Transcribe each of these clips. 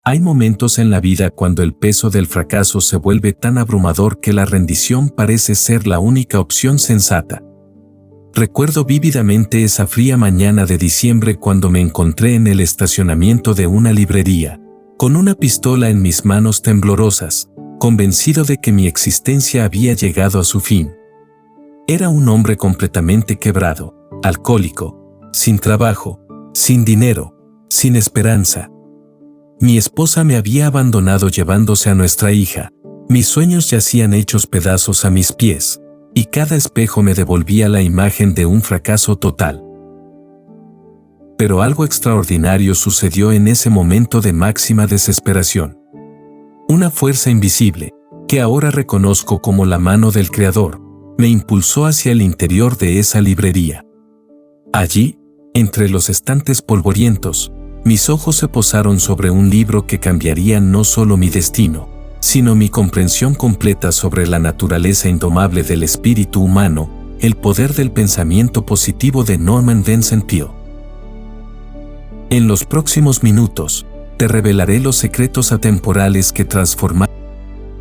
Hay momentos en la vida cuando el peso del fracaso se vuelve tan abrumador que la rendición parece ser la única opción sensata. Recuerdo vívidamente esa fría mañana de diciembre cuando me encontré en el estacionamiento de una librería, con una pistola en mis manos temblorosas, convencido de que mi existencia había llegado a su fin. Era un hombre completamente quebrado, alcohólico, sin trabajo, sin dinero, sin esperanza. Mi esposa me había abandonado llevándose a nuestra hija, mis sueños yacían hechos pedazos a mis pies, y cada espejo me devolvía la imagen de un fracaso total. Pero algo extraordinario sucedió en ese momento de máxima desesperación. Una fuerza invisible, que ahora reconozco como la mano del Creador, me impulsó hacia el interior de esa librería. Allí, entre los estantes polvorientos, mis ojos se posaron sobre un libro que cambiaría no solo mi destino, sino mi comprensión completa sobre la naturaleza indomable del espíritu humano, el poder del pensamiento positivo de Norman Vincent Peale. En los próximos minutos, te revelaré los secretos atemporales que transforman.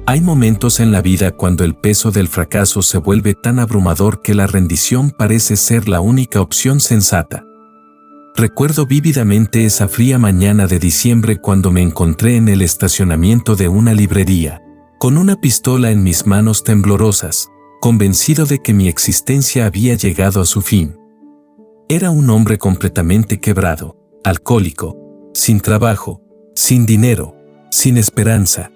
Hay momentos en la vida cuando el peso del fracaso se vuelve tan abrumador que la rendición parece ser la única opción sensata. Recuerdo vívidamente esa fría mañana de diciembre cuando me encontré en el estacionamiento de una librería, con una pistola en mis manos temblorosas, convencido de que mi existencia había llegado a su fin. Era un hombre completamente quebrado, alcohólico, sin trabajo, sin dinero, sin esperanza.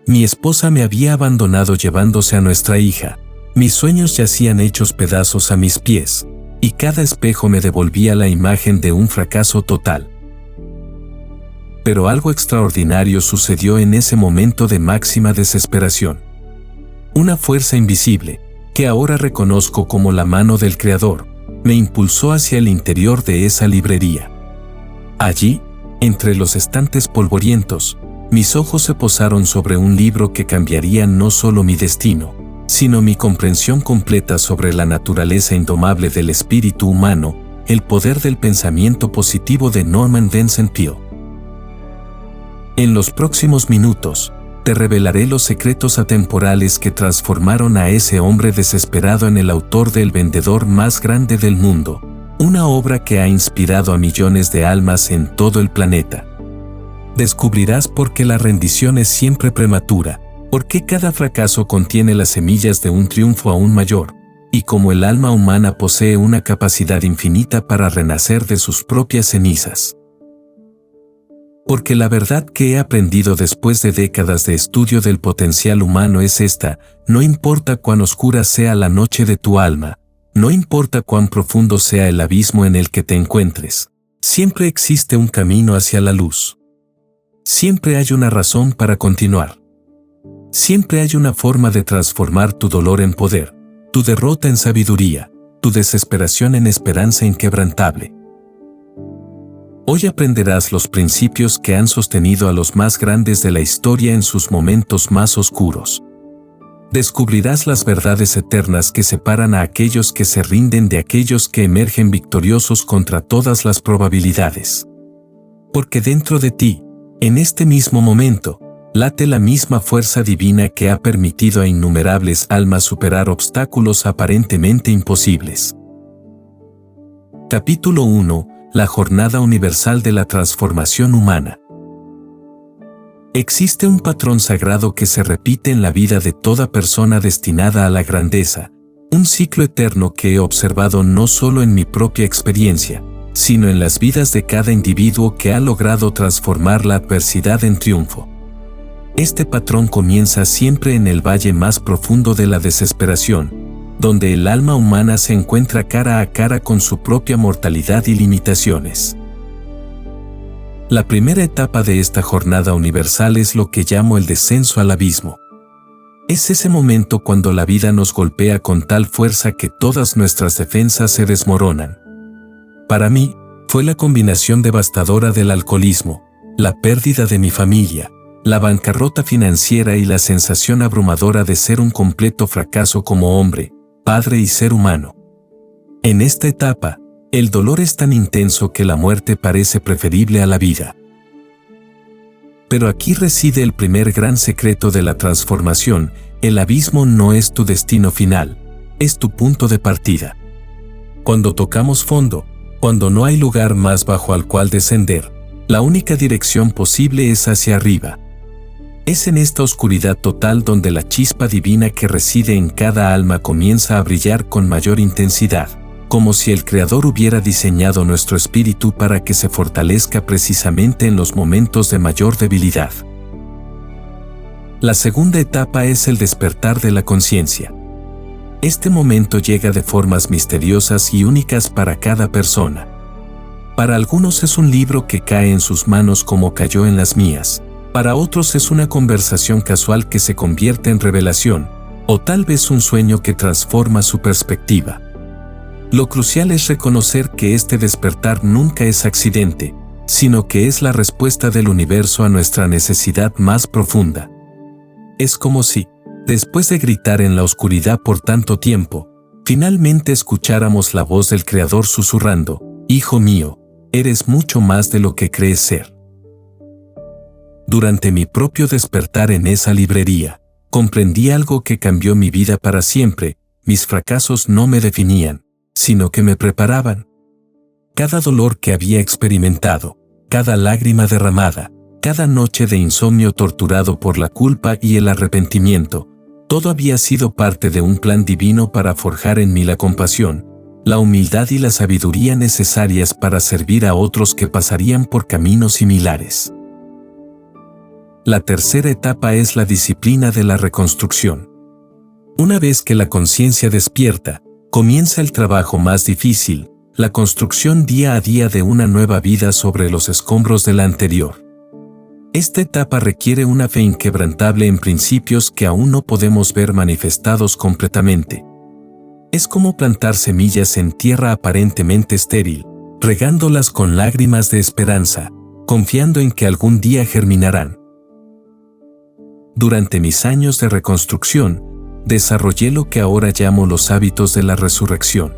Mi esposa me había abandonado llevándose a nuestra hija, mis sueños yacían hechos pedazos a mis pies, y cada espejo me devolvía la imagen de un fracaso total. Pero algo extraordinario sucedió en ese momento de máxima desesperación. Una fuerza invisible, que ahora reconozco como la mano del Creador, me impulsó hacia el interior de esa librería. Allí, entre los estantes polvorientos, mis ojos se posaron sobre un libro que cambiaría no solo mi destino, sino mi comprensión completa sobre la naturaleza indomable del espíritu humano, el poder del pensamiento positivo de Norman Vincent Peale. En los próximos minutos, te revelaré los secretos atemporales que transformaron a ese hombre desesperado en el autor de El vendedor más grande del mundo, una obra que ha inspirado a millones de almas en todo el planeta. Descubrirás por qué la rendición es siempre prematura, por qué cada fracaso contiene las semillas de un triunfo aún mayor, y cómo el alma humana posee una capacidad infinita para renacer de sus propias cenizas. Porque la verdad que he aprendido después de décadas de estudio del potencial humano es esta: no importa cuán oscura sea la noche de tu alma, no importa cuán profundo sea el abismo en el que te encuentres, siempre existe un camino hacia la luz. Siempre hay una razón para continuar. Siempre hay una forma de transformar tu dolor en poder, tu derrota en sabiduría, tu desesperación en esperanza inquebrantable. Hoy aprenderás los principios que han sostenido a los más grandes de la historia en sus momentos más oscuros. Descubrirás las verdades eternas que separan a aquellos que se rinden de aquellos que emergen victoriosos contra todas las probabilidades. Porque dentro de ti, en este mismo momento, late la misma fuerza divina que ha permitido a innumerables almas superar obstáculos aparentemente imposibles. Capítulo 1. La Jornada Universal de la Transformación Humana. Existe un patrón sagrado que se repite en la vida de toda persona destinada a la grandeza, un ciclo eterno que he observado no solo en mi propia experiencia, sino en las vidas de cada individuo que ha logrado transformar la adversidad en triunfo. Este patrón comienza siempre en el valle más profundo de la desesperación, donde el alma humana se encuentra cara a cara con su propia mortalidad y limitaciones. La primera etapa de esta jornada universal es lo que llamo el descenso al abismo. Es ese momento cuando la vida nos golpea con tal fuerza que todas nuestras defensas se desmoronan. Para mí, fue la combinación devastadora del alcoholismo, la pérdida de mi familia, la bancarrota financiera y la sensación abrumadora de ser un completo fracaso como hombre, padre y ser humano. En esta etapa, el dolor es tan intenso que la muerte parece preferible a la vida. Pero aquí reside el primer gran secreto de la transformación: el abismo no es tu destino final, es tu punto de partida. Cuando tocamos fondo, cuando no hay lugar más bajo al cual descender, la única dirección posible es hacia arriba. Es en esta oscuridad total donde la chispa divina que reside en cada alma comienza a brillar con mayor intensidad, como si el Creador hubiera diseñado nuestro espíritu para que se fortalezca precisamente en los momentos de mayor debilidad. La segunda etapa es el despertar de la conciencia. Este momento llega de formas misteriosas y únicas para cada persona. Para algunos es un libro que cae en sus manos como cayó en las mías. Para otros es una conversación casual que se convierte en revelación, o tal vez un sueño que transforma su perspectiva. Lo crucial es reconocer que este despertar nunca es accidente, sino que es la respuesta del universo a nuestra necesidad más profunda. Es como si, después de gritar en la oscuridad por tanto tiempo, finalmente escucháramos la voz del Creador susurrando: «Hijo mío, eres mucho más de lo que crees ser». Durante mi propio despertar en esa librería, comprendí algo que cambió mi vida para siempre: mis fracasos no me definían, sino que me preparaban. Cada dolor que había experimentado, cada lágrima derramada, cada noche de insomnio torturado por la culpa y el arrepentimiento, todo había sido parte de un plan divino para forjar en mí la compasión, la humildad y la sabiduría necesarias para servir a otros que pasarían por caminos similares. La tercera etapa es la disciplina de la reconstrucción. Una vez que la conciencia despierta, comienza el trabajo más difícil, la construcción día a día de una nueva vida sobre los escombros de la anterior. Esta etapa requiere una fe inquebrantable en principios que aún no podemos ver manifestados completamente. Es como plantar semillas en tierra aparentemente estéril, regándolas con lágrimas de esperanza, confiando en que algún día germinarán. Durante mis años de reconstrucción, desarrollé lo que ahora llamo los hábitos de la resurrección.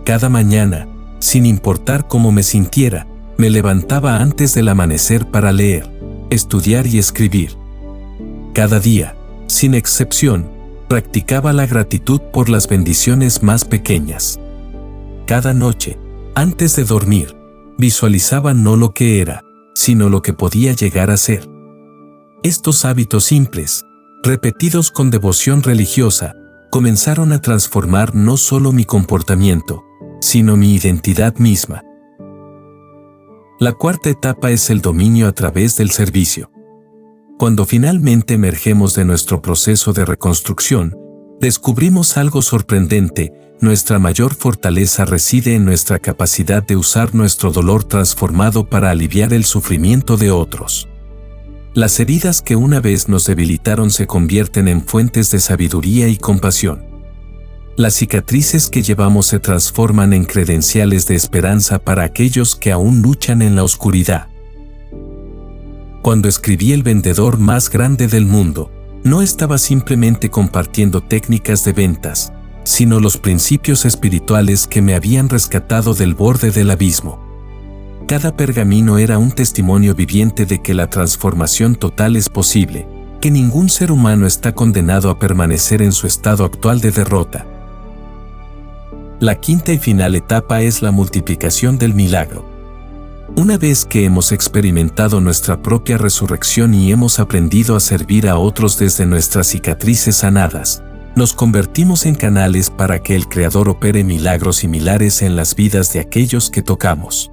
Cada mañana, sin importar cómo me sintiera, me levantaba antes del amanecer para leer, estudiar y escribir. Cada día, sin excepción, practicaba la gratitud por las bendiciones más pequeñas. Cada noche, antes de dormir, visualizaba no lo que era, sino lo que podía llegar a ser. Estos hábitos simples, repetidos con devoción religiosa, comenzaron a transformar no solo mi comportamiento, sino mi identidad misma. La cuarta etapa es el dominio a través del servicio. Cuando finalmente emergemos de nuestro proceso de reconstrucción, descubrimos algo sorprendente: nuestra mayor fortaleza reside en nuestra capacidad de usar nuestro dolor transformado para aliviar el sufrimiento de otros. Las heridas que una vez nos debilitaron se convierten en fuentes de sabiduría y compasión. Las cicatrices que llevamos se transforman en credenciales de esperanza para aquellos que aún luchan en la oscuridad. Cuando escribí El vendedor más grande del mundo, no estaba simplemente compartiendo técnicas de ventas, sino los principios espirituales que me habían rescatado del borde del abismo. Cada pergamino era un testimonio viviente de que la transformación total es posible, que ningún ser humano está condenado a permanecer en su estado actual de derrota. La quinta y final etapa es la multiplicación del milagro. Una vez que hemos experimentado nuestra propia resurrección y hemos aprendido a servir a otros desde nuestras cicatrices sanadas, nos convertimos en canales para que el Creador opere milagros similares en las vidas de aquellos que tocamos.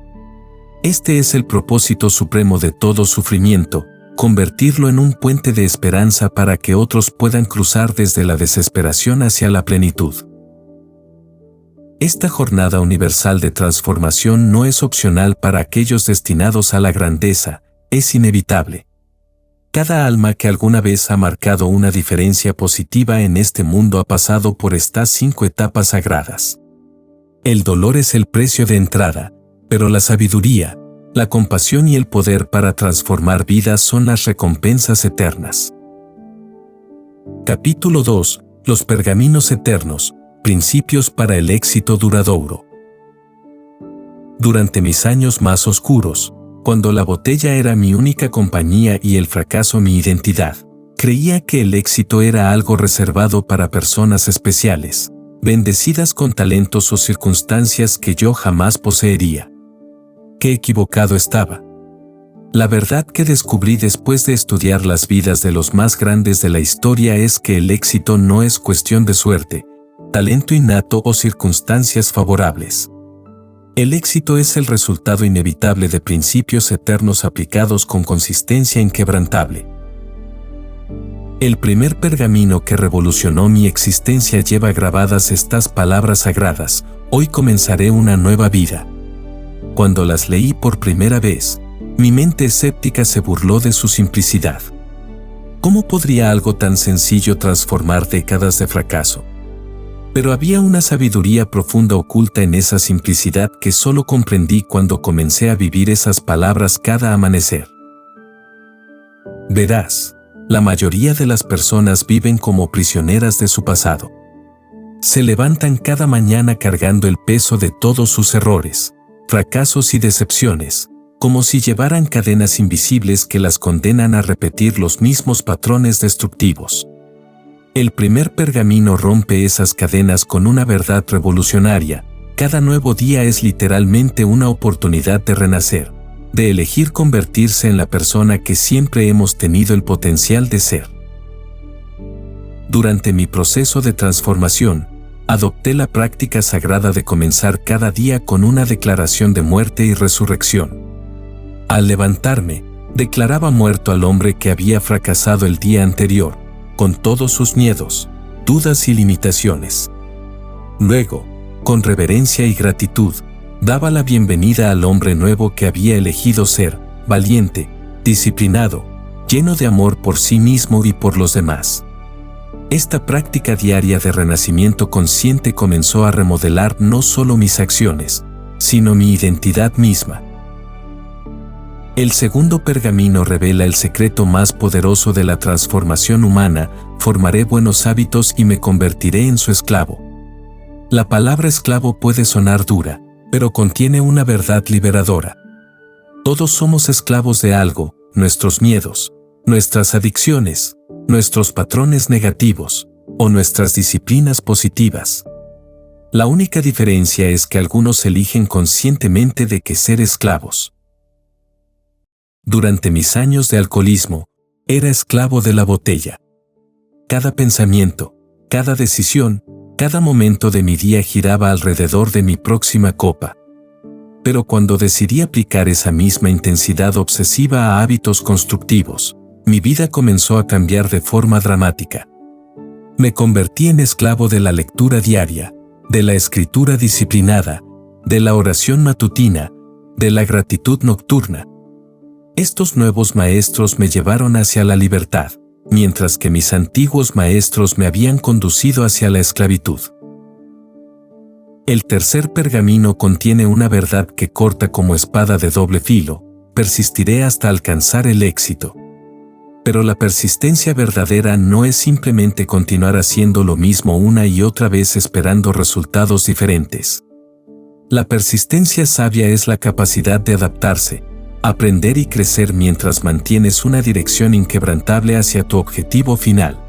Este es el propósito supremo de todo sufrimiento: convertirlo en un puente de esperanza para que otros puedan cruzar desde la desesperación hacia la plenitud. Esta jornada universal de transformación no es opcional para aquellos destinados a la grandeza, es inevitable. Cada alma que alguna vez ha marcado una diferencia positiva en este mundo ha pasado por estas 5 etapas sagradas. El dolor es el precio de entrada, pero la sabiduría, la compasión y el poder para transformar vidas son las recompensas eternas. Capítulo 2. Los pergaminos eternos. Principios para el éxito duradero. Durante mis años más oscuros, Cuando la botella era mi única compañía y el fracaso mi identidad, creía que el éxito era algo reservado para personas especiales, bendecidas con talentos o circunstancias que yo jamás poseería. Qué equivocado estaba. La verdad que descubrí después de estudiar las vidas de los más grandes de la historia es que el éxito no es cuestión de suerte, talento innato o circunstancias favorables. El éxito es el resultado inevitable de principios eternos aplicados con consistencia inquebrantable. El primer pergamino que revolucionó mi existencia lleva grabadas estas palabras sagradas: hoy comenzaré una nueva vida. Cuando las leí por primera vez, mi mente escéptica se burló de su simplicidad. ¿Cómo podría algo tan sencillo transformar décadas de fracaso? Pero había una sabiduría profunda oculta en esa simplicidad que solo comprendí cuando comencé a vivir esas palabras cada amanecer. Verás, la mayoría de las personas viven como prisioneras de su pasado. Se levantan cada mañana cargando el peso de todos sus errores, fracasos y decepciones, como si llevaran cadenas invisibles que las condenan a repetir los mismos patrones destructivos. El primer pergamino rompe esas cadenas con una verdad revolucionaria: cada nuevo día es literalmente una oportunidad de renacer, de elegir convertirse en la persona que siempre hemos tenido el potencial de ser. Durante mi proceso de transformación, adopté la práctica sagrada de comenzar cada día con una declaración de muerte y resurrección. Al levantarme, declaraba muerto al hombre que había fracasado el día anterior, con todos sus miedos, dudas y limitaciones. Luego, con reverencia y gratitud, daba la bienvenida al hombre nuevo que había elegido ser, valiente, disciplinado, lleno de amor por sí mismo y por los demás. Esta práctica diaria de renacimiento consciente comenzó a remodelar no solo mis acciones, sino mi identidad misma. El segundo pergamino revela el secreto más poderoso de la transformación humana: formaré buenos hábitos y me convertiré en su esclavo. La palabra esclavo puede sonar dura, pero contiene una verdad liberadora. Todos somos esclavos de algo: nuestros miedos, nuestras adicciones, nuestros patrones negativos, o nuestras disciplinas positivas. La única diferencia es que algunos eligen conscientemente de qué ser esclavos. Durante mis años de alcoholismo, era esclavo de la botella. Cada pensamiento, cada decisión, cada momento de mi día giraba alrededor de mi próxima copa. Pero cuando decidí aplicar esa misma intensidad obsesiva a hábitos constructivos, mi vida comenzó a cambiar de forma dramática. Me convertí en esclavo de la lectura diaria, de la escritura disciplinada, de la oración matutina, de la gratitud nocturna. Estos nuevos maestros me llevaron hacia la libertad, mientras que mis antiguos maestros me habían conducido hacia la esclavitud. El tercer pergamino contiene una verdad que corta como espada de doble filo: persistiré hasta alcanzar el éxito. Pero la persistencia verdadera no es simplemente continuar haciendo lo mismo una y otra vez esperando resultados diferentes. La persistencia sabia es la capacidad de adaptarse, aprender y crecer mientras mantienes una dirección inquebrantable hacia tu objetivo final.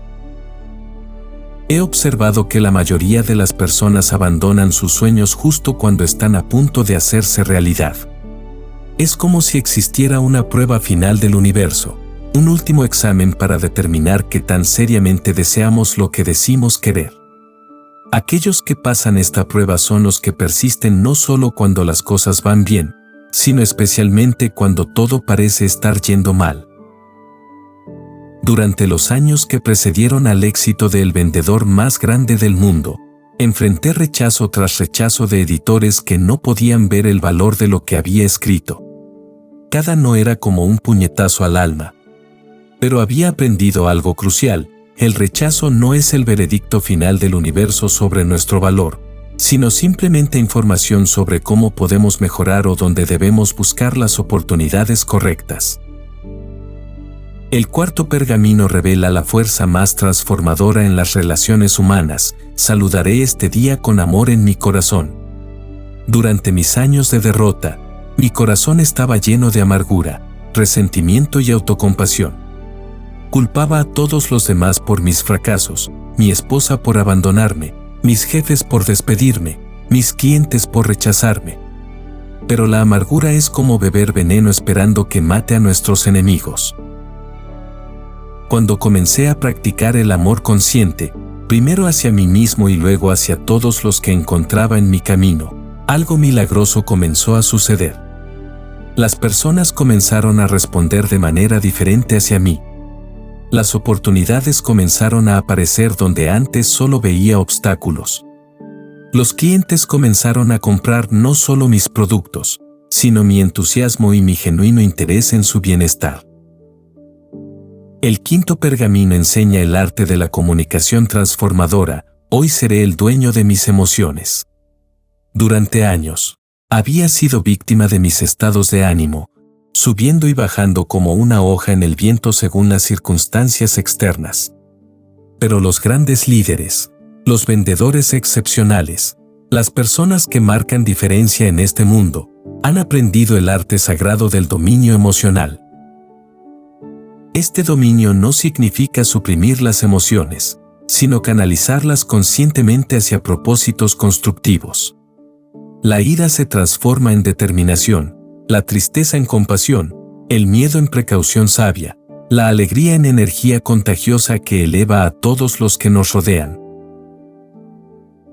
He observado que la mayoría de las personas abandonan sus sueños justo cuando están a punto de hacerse realidad. Es como si existiera una prueba final del universo, un último examen para determinar qué tan seriamente deseamos lo que decimos querer. Aquellos que pasan esta prueba son los que persisten no solo cuando las cosas van bien, sino especialmente cuando todo parece estar yendo mal. Durante los años que precedieron al éxito del vendedor más grande del mundo, enfrenté rechazo tras rechazo de editores que no podían ver el valor de lo que había escrito. Cada no era como un puñetazo al alma. Pero había aprendido algo crucial: el rechazo no es el veredicto final del universo sobre nuestro valor, sino simplemente información sobre cómo podemos mejorar o dónde debemos buscar las oportunidades correctas. El cuarto pergamino revela la fuerza más transformadora en las relaciones humanas: saludaré este día con amor en mi corazón. Durante mis años de derrota, Mi corazón estaba lleno de amargura, resentimiento y autocompasión. Culpaba a todos los demás por mis fracasos, mi esposa por abandonarme, mis jefes por despedirme, mis clientes por rechazarme. Pero la amargura es como beber veneno esperando que mate a nuestros enemigos. Cuando comencé a practicar el amor consciente, primero hacia mí mismo y luego hacia todos los que encontraba en mi camino, algo milagroso comenzó a suceder. Las personas comenzaron a responder de manera diferente hacia mí. Las oportunidades comenzaron a aparecer donde antes solo veía obstáculos. Los clientes comenzaron a comprar no solo mis productos, sino mi entusiasmo y mi genuino interés en su bienestar. El quinto pergamino enseña el arte de la comunicación transformadora. Hoy seré el dueño de mis emociones. Durante años, había sido víctima de mis estados de ánimo, subiendo y bajando como una hoja en el viento según las circunstancias externas. Pero los grandes líderes, los vendedores excepcionales, las personas que marcan diferencia en este mundo, han aprendido el arte sagrado del dominio emocional. Este dominio no significa suprimir las emociones, sino canalizarlas conscientemente hacia propósitos constructivos. La ira se transforma en determinación, la tristeza en compasión, el miedo en precaución sabia, la alegría en energía contagiosa que eleva a todos los que nos rodean.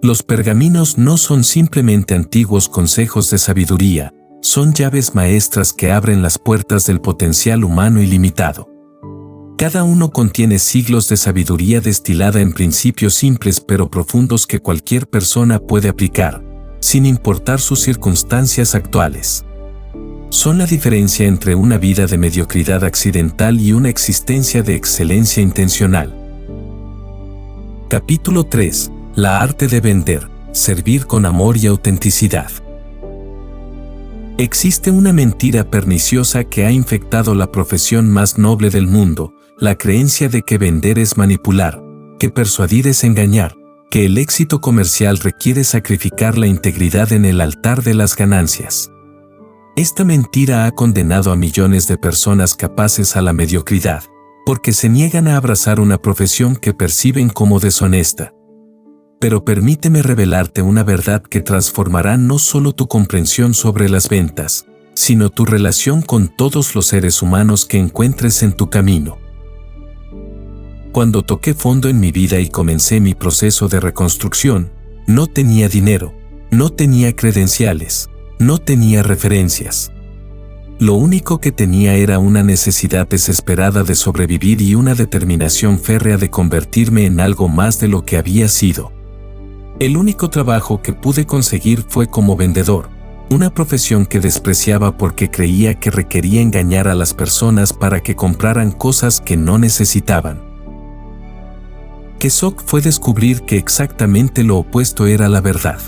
Los pergaminos no son simplemente antiguos consejos de sabiduría, son llaves maestras que abren las puertas del potencial humano ilimitado. Cada uno contiene siglos de sabiduría destilada en principios simples pero profundos que cualquier persona puede aplicar, sin importar sus circunstancias actuales. Son la diferencia entre una vida de mediocridad accidental y una existencia de excelencia intencional. Capítulo 3. La arte de vender, servir con amor y autenticidad. Existe una mentira perniciosa que ha infectado la profesión más noble del mundo, la creencia de que vender es manipular, que persuadir es engañar, que el éxito comercial requiere sacrificar la integridad en el altar de las ganancias. Esta mentira ha condenado a millones de personas capaces a la mediocridad, porque se niegan a abrazar una profesión que perciben como deshonesta. Pero permíteme revelarte una verdad que transformará no solo tu comprensión sobre las ventas, sino tu relación con todos los seres humanos que encuentres en tu camino. Cuando toqué fondo en mi vida y comencé mi proceso de reconstrucción, no tenía dinero, no tenía credenciales, no tenía referencias. Lo único que tenía era una necesidad desesperada de sobrevivir y una determinación férrea de convertirme en algo más de lo que había sido. El único trabajo que pude conseguir fue como vendedor, una profesión que despreciaba porque creía que requería engañar a las personas para que compraran cosas que no necesitaban. Qué shock fue descubrir que exactamente lo opuesto era la verdad.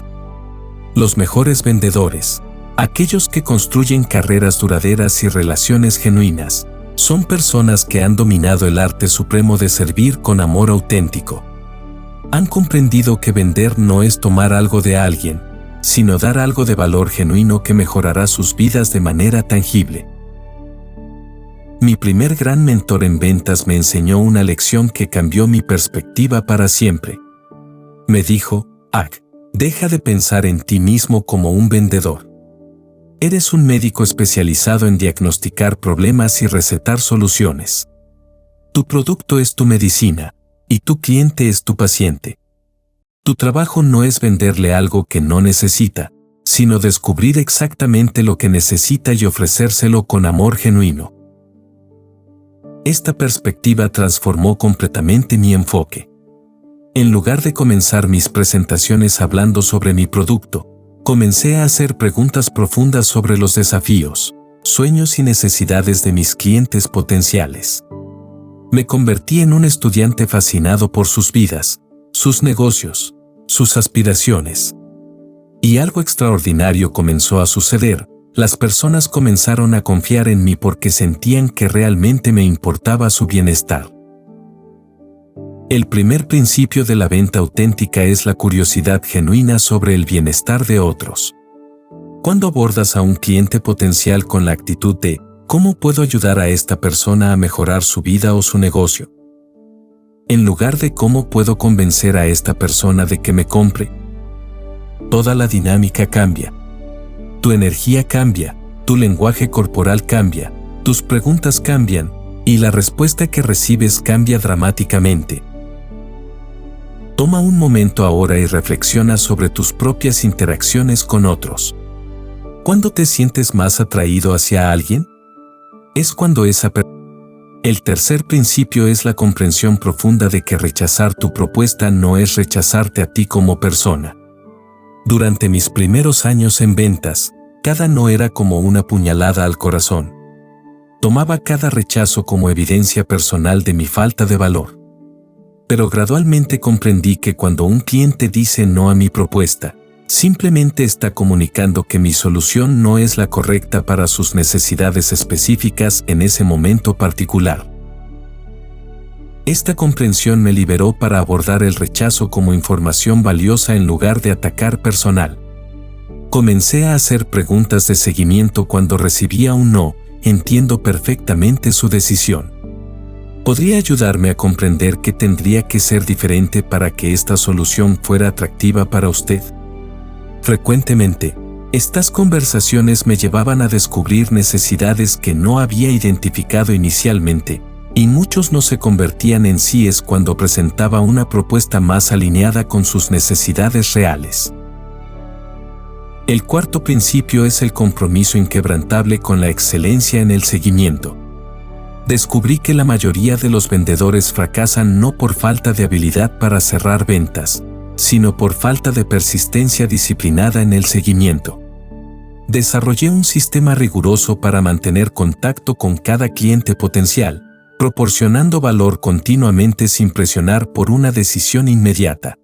Los mejores vendedores, aquellos que construyen carreras duraderas y relaciones genuinas, son personas que han dominado el arte supremo de servir con amor auténtico. Han comprendido que vender no es tomar algo de alguien, sino dar algo de valor genuino que mejorará sus vidas de manera tangible. Mi primer gran mentor en ventas me enseñó una lección que cambió mi perspectiva para siempre. Me dijo, deja de pensar en ti mismo como un vendedor. Eres un médico especializado en diagnosticar problemas y recetar soluciones. Tu producto es tu medicina, y tu cliente es tu paciente. Tu trabajo no es venderle algo que no necesita, sino descubrir exactamente lo que necesita y ofrecérselo con amor genuino. Esta perspectiva transformó completamente mi enfoque. En lugar de comenzar mis presentaciones hablando sobre mi producto, comencé a hacer preguntas profundas sobre los desafíos, sueños y necesidades de mis clientes potenciales. Me convertí en un estudiante fascinado por sus vidas, sus negocios, sus aspiraciones. Y algo extraordinario comenzó a suceder. Las personas comenzaron a confiar en mí porque sentían que realmente me importaba su bienestar. El primer principio de la venta auténtica es la curiosidad genuina sobre el bienestar de otros. Cuando abordas a un cliente potencial con la actitud de ¿cómo puedo ayudar a esta persona a mejorar su vida o su negocio?, en lugar de ¿cómo puedo convencer a esta persona de que me compre?, toda la dinámica cambia. Tu energía cambia, tu lenguaje corporal cambia, tus preguntas cambian, y la respuesta que recibes cambia dramáticamente. Toma un momento ahora y reflexiona sobre tus propias interacciones con otros. ¿Cuándo te sientes más atraído hacia alguien? Es cuando esa persona. El tercer principio es la comprensión profunda de que rechazar tu propuesta no es rechazarte a ti como persona. Durante mis primeros años en ventas, cada no era como una puñalada al corazón. Tomaba cada rechazo como evidencia personal de mi falta de valor. Pero gradualmente comprendí que cuando un cliente dice no a mi propuesta, simplemente está comunicando que mi solución no es la correcta para sus necesidades específicas en ese momento particular. Esta comprensión me liberó para abordar el rechazo como información valiosa en lugar de atacar personal. Comencé a hacer preguntas de seguimiento cuando recibía un no. Entiendo perfectamente su decisión. ¿Podría ayudarme a comprender qué tendría que ser diferente para que esta solución fuera atractiva para usted? Frecuentemente, estas conversaciones me llevaban a descubrir necesidades que no había identificado inicialmente, y muchos no se convertían en síes cuando presentaba una propuesta más alineada con sus necesidades reales. El cuarto principio es el compromiso inquebrantable con la excelencia en el seguimiento. Descubrí que la mayoría de los vendedores fracasan no por falta de habilidad para cerrar ventas, sino por falta de persistencia disciplinada en el seguimiento. Desarrollé un sistema riguroso para mantener contacto con cada cliente potencial, proporcionando valor continuamente sin presionar por una decisión inmediata.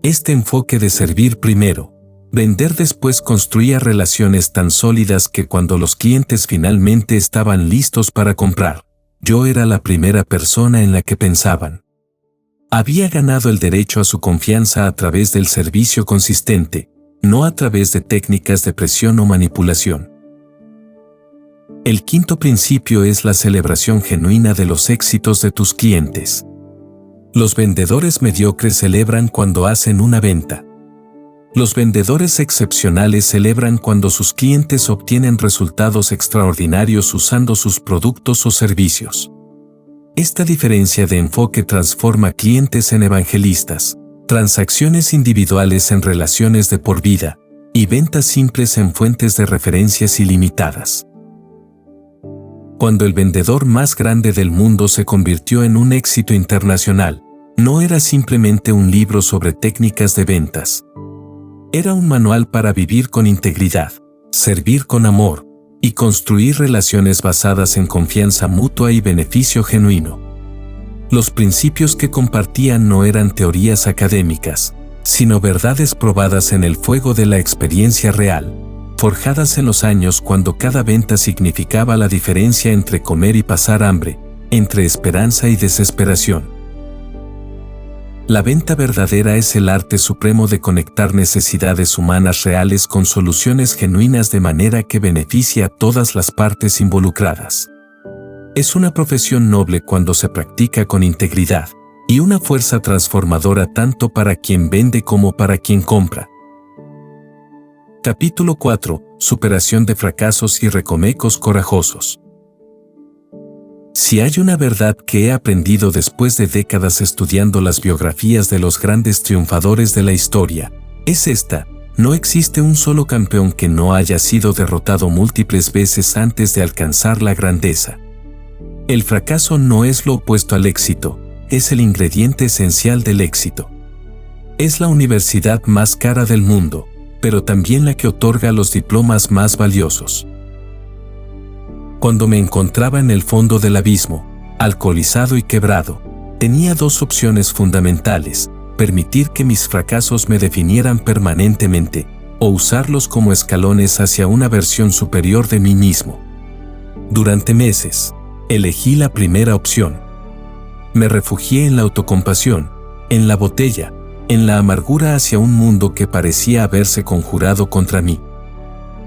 Este enfoque de servir primero, vender después construía relaciones tan sólidas que cuando los clientes finalmente estaban listos para comprar, yo era la primera persona en la que pensaban. Había ganado el derecho a su confianza a través del servicio consistente, no a través de técnicas de presión o manipulación. El quinto principio es la celebración genuina de los éxitos de tus clientes. Los vendedores mediocres celebran cuando hacen una venta. Los vendedores excepcionales celebran cuando sus clientes obtienen resultados extraordinarios usando sus productos o servicios. Esta diferencia de enfoque transforma clientes en evangelistas, transacciones individuales en relaciones de por vida, y ventas simples en fuentes de referencias ilimitadas. Cuando el vendedor más grande del mundo se convirtió en un éxito internacional, no era simplemente un libro sobre técnicas de ventas. Era un manual para vivir con integridad, servir con amor y construir relaciones basadas en confianza mutua y beneficio genuino. Los principios que compartían no eran teorías académicas, sino verdades probadas en el fuego de la experiencia real, forjadas en los años cuando cada venta significaba la diferencia entre comer y pasar hambre, entre esperanza y desesperación. La venta verdadera es el arte supremo de conectar necesidades humanas reales con soluciones genuinas de manera que beneficie a todas las partes involucradas. Es una profesión noble cuando se practica con integridad, y una fuerza transformadora tanto para quien vende como para quien compra. Capítulo 4. Superación de fracasos y recovecos corajosos. Si hay una verdad que he aprendido después de décadas estudiando las biografías de los grandes triunfadores de la historia, es esta: no existe un solo campeón que no haya sido derrotado múltiples veces antes de alcanzar la grandeza. El fracaso no es lo opuesto al éxito, es el ingrediente esencial del éxito. Es la universidad más cara del mundo, pero también la que otorga los diplomas más valiosos. Cuando me encontraba en el fondo del abismo, alcoholizado y quebrado, tenía dos opciones fundamentales: permitir que mis fracasos me definieran permanentemente, o usarlos como escalones hacia una versión superior de mí mismo. Durante meses, elegí la primera opción. Me refugié en la autocompasión, en la botella, en la amargura hacia un mundo que parecía haberse conjurado contra mí.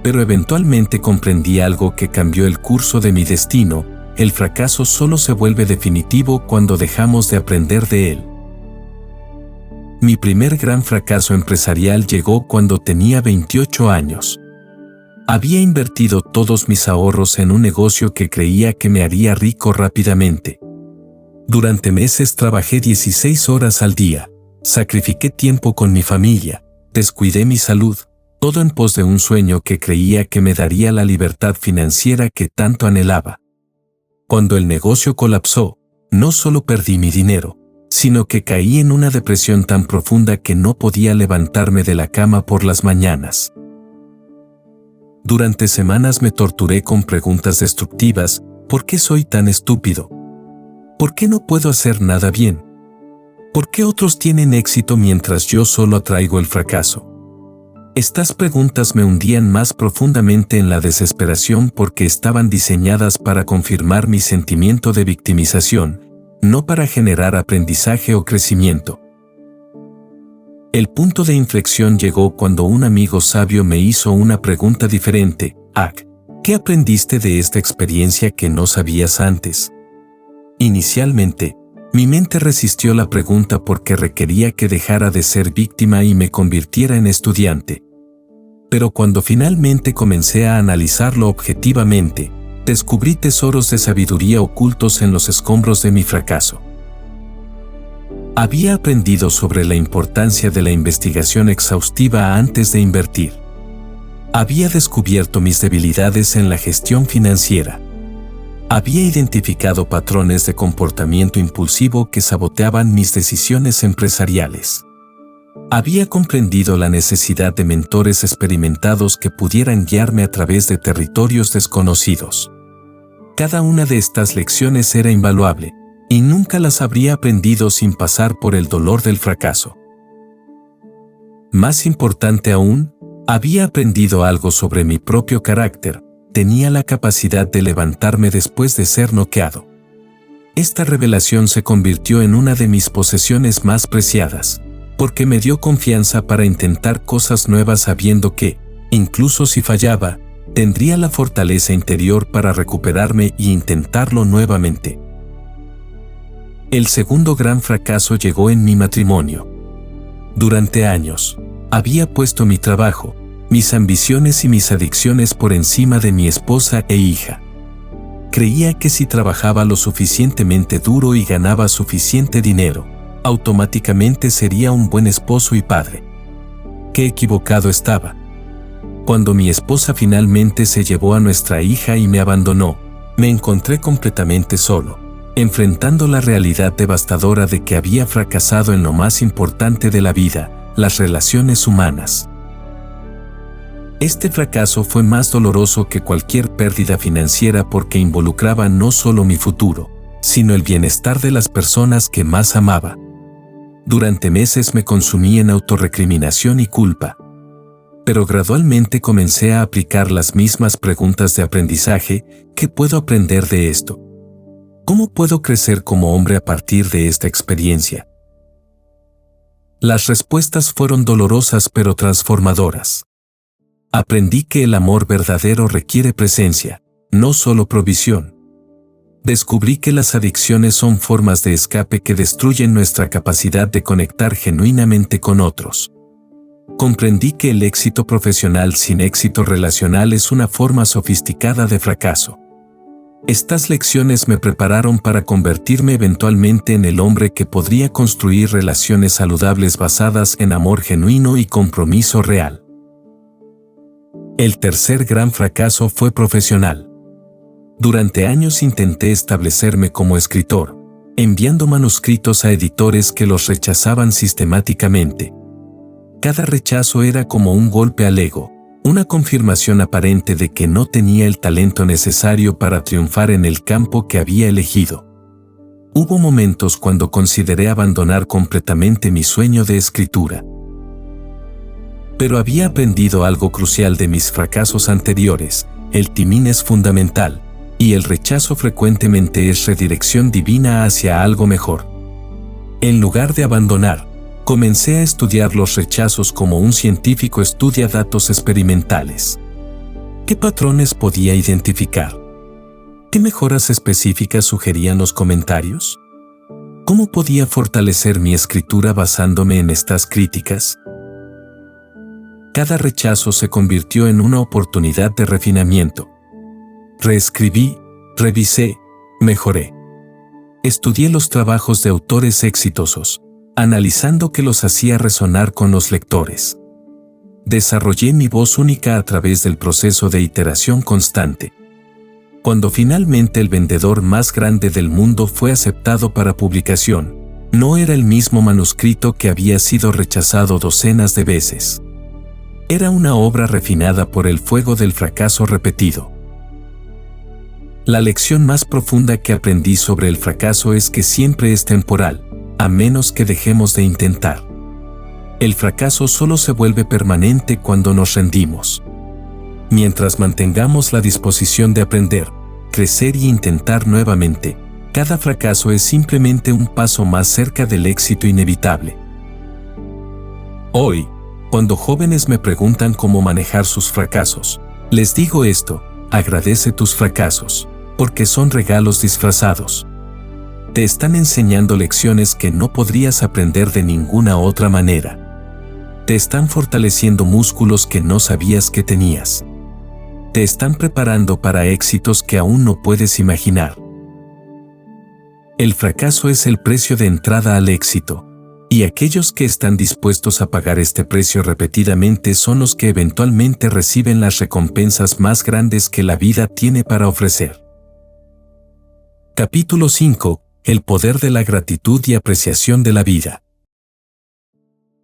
Pero eventualmente comprendí algo que cambió el curso de mi destino: el fracaso solo se vuelve definitivo cuando dejamos de aprender de él. Mi primer gran fracaso empresarial llegó cuando tenía 28 años. Había invertido todos mis ahorros en un negocio que creía que me haría rico rápidamente. Durante meses trabajé 16 horas al día, sacrifiqué tiempo con mi familia, descuidé mi salud, todo en pos de un sueño que creía que me daría la libertad financiera que tanto anhelaba. Cuando el negocio colapsó, no solo perdí mi dinero, sino que caí en una depresión tan profunda que no podía levantarme de la cama por las mañanas. Durante semanas me torturé con preguntas destructivas: ¿por qué soy tan estúpido? ¿Por qué no puedo hacer nada bien? ¿Por qué otros tienen éxito mientras yo solo atraigo el fracaso? Estas preguntas me hundían más profundamente en la desesperación porque estaban diseñadas para confirmar mi sentimiento de victimización, no para generar aprendizaje o crecimiento. El punto de inflexión llegó cuando un amigo sabio me hizo una pregunta diferente: ¿qué aprendiste de esta experiencia que no sabías antes? Inicialmente, mi mente resistió la pregunta porque requería que dejara de ser víctima y me convirtiera en estudiante. Pero cuando finalmente comencé a analizarlo objetivamente, descubrí tesoros de sabiduría ocultos en los escombros de mi fracaso. Había aprendido sobre la importancia de la investigación exhaustiva antes de invertir. Había descubierto mis debilidades en la gestión financiera. Había identificado patrones de comportamiento impulsivo que saboteaban mis decisiones empresariales. Había comprendido la necesidad de mentores experimentados que pudieran guiarme a través de territorios desconocidos. Cada una de estas lecciones era invaluable, y nunca las habría aprendido sin pasar por el dolor del fracaso. Más importante aún, había aprendido algo sobre mi propio carácter: tenía la capacidad de levantarme después de ser noqueado. Esta revelación se convirtió en una de mis posesiones más preciadas, porque me dio confianza para intentar cosas nuevas sabiendo que, incluso si fallaba, tendría la fortaleza interior para recuperarme e intentarlo nuevamente. El segundo gran fracaso llegó en mi matrimonio. Durante años, había puesto mi trabajo, mis ambiciones y mis adicciones por encima de mi esposa e hija. Creía que si trabajaba lo suficientemente duro y ganaba suficiente dinero, automáticamente sería un buen esposo y padre. Qué equivocado estaba. Cuando mi esposa finalmente se llevó a nuestra hija y me abandonó, me encontré completamente solo, enfrentando la realidad devastadora de que había fracasado en lo más importante de la vida: las relaciones humanas. Este fracaso fue más doloroso que cualquier pérdida financiera porque involucraba no solo mi futuro, sino el bienestar de las personas que más amaba. Durante meses me consumí en autorrecriminación y culpa. Pero gradualmente comencé a aplicar las mismas preguntas de aprendizaje: ¿qué puedo aprender de esto? ¿Cómo puedo crecer como hombre a partir de esta experiencia? Las respuestas fueron dolorosas pero transformadoras. Aprendí que el amor verdadero requiere presencia, no solo provisión. Descubrí que las adicciones son formas de escape que destruyen nuestra capacidad de conectar genuinamente con otros. Comprendí que el éxito profesional sin éxito relacional es una forma sofisticada de fracaso. Estas lecciones me prepararon para convertirme eventualmente en el hombre que podría construir relaciones saludables basadas en amor genuino y compromiso real. El tercer gran fracaso fue profesional. Durante años intenté establecerme como escritor, enviando manuscritos a editores que los rechazaban sistemáticamente. Cada rechazo era como un golpe al ego, una confirmación aparente de que no tenía el talento necesario para triunfar en el campo que había elegido. Hubo momentos cuando consideré abandonar completamente mi sueño de escritura. Pero había aprendido algo crucial de mis fracasos anteriores: el timing es fundamental, y el rechazo frecuentemente es redirección divina hacia algo mejor. En lugar de abandonar, Comencé a estudiar los rechazos como un científico estudia datos experimentales. ¿Qué patrones podía identificar? ¿Qué mejoras específicas sugerían los comentarios? ¿Cómo podía fortalecer mi escritura basándome en estas críticas? Cada rechazo se convirtió en una oportunidad de refinamiento. Reescribí, revisé, mejoré. Estudié los trabajos de autores exitosos, analizando qué los hacía resonar con los lectores. Desarrollé mi voz única a través del proceso de iteración constante. Cuando finalmente el vendedor más grande del mundo fue aceptado para publicación, no era el mismo manuscrito que había sido rechazado docenas de veces. Era una obra refinada por el fuego del fracaso repetido. La lección más profunda que aprendí sobre el fracaso es que siempre es temporal, a menos que dejemos de intentar. El fracaso solo se vuelve permanente cuando nos rendimos. Mientras mantengamos la disposición de aprender, crecer y intentar nuevamente, cada fracaso es simplemente un paso más cerca del éxito inevitable. Hoy, cuando jóvenes me preguntan cómo manejar sus fracasos, les digo esto: agradece tus fracasos, porque son regalos disfrazados. Te están enseñando lecciones que no podrías aprender de ninguna otra manera. Te están fortaleciendo músculos que no sabías que tenías. Te están preparando para éxitos que aún no puedes imaginar. El fracaso es el precio de entrada al éxito, y aquellos que están dispuestos a pagar este precio repetidamente son los que eventualmente reciben las recompensas más grandes que la vida tiene para ofrecer. Capítulo 5. El poder de la gratitud y apreciación de la vida.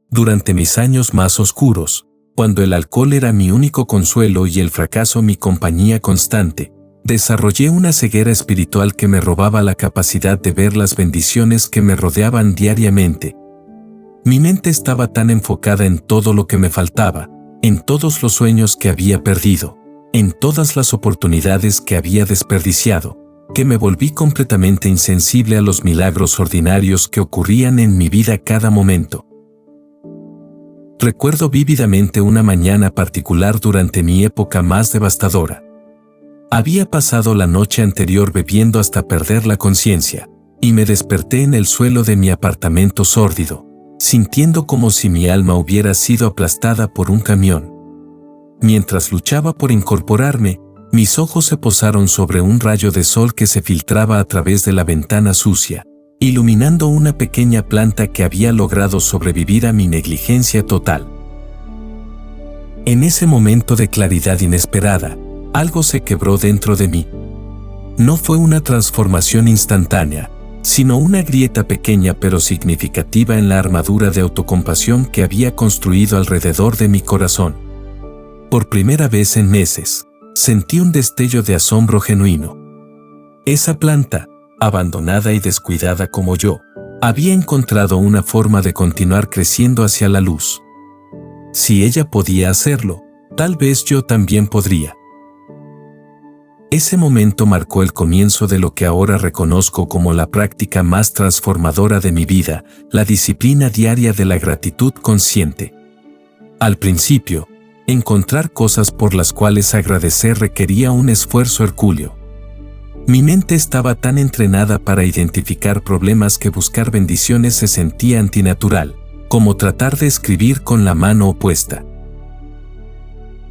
Durante mis años más oscuros, cuando el alcohol era mi único consuelo y el fracaso mi compañía constante, desarrollé una ceguera espiritual que me robaba la capacidad de ver las bendiciones que me rodeaban diariamente. Mi mente estaba tan enfocada en todo lo que me faltaba, en todos los sueños que había perdido, en todas las oportunidades que había desperdiciado, que me volví completamente insensible a los milagros ordinarios que ocurrían en mi vida cada momento. Recuerdo vívidamente una mañana particular durante mi época más devastadora. Había pasado la noche anterior bebiendo hasta perder la conciencia, y me desperté en el suelo de mi apartamento sórdido, sintiendo como si mi alma hubiera sido aplastada por un camión. Mientras luchaba por incorporarme, mis ojos se posaron sobre un rayo de sol que se filtraba a través de la ventana sucia, iluminando una pequeña planta que había logrado sobrevivir a mi negligencia total. En ese momento de claridad inesperada, algo se quebró dentro de mí. No fue una transformación instantánea, sino una grieta pequeña pero significativa en la armadura de autocompasión que había construido alrededor de mi corazón. Por primera vez en meses, sentí un destello de asombro genuino. Esa planta, abandonada y descuidada como yo, había encontrado una forma de continuar creciendo hacia la luz. Si ella podía hacerlo, tal vez yo también podría. Ese momento marcó el comienzo de lo que ahora reconozco como la práctica más transformadora de mi vida, la disciplina diaria de la gratitud consciente. Al principio, encontrar cosas por las cuales agradecer requería un esfuerzo hercúleo. Mi mente estaba tan entrenada para identificar problemas que buscar bendiciones se sentía antinatural, como tratar de escribir con la mano opuesta.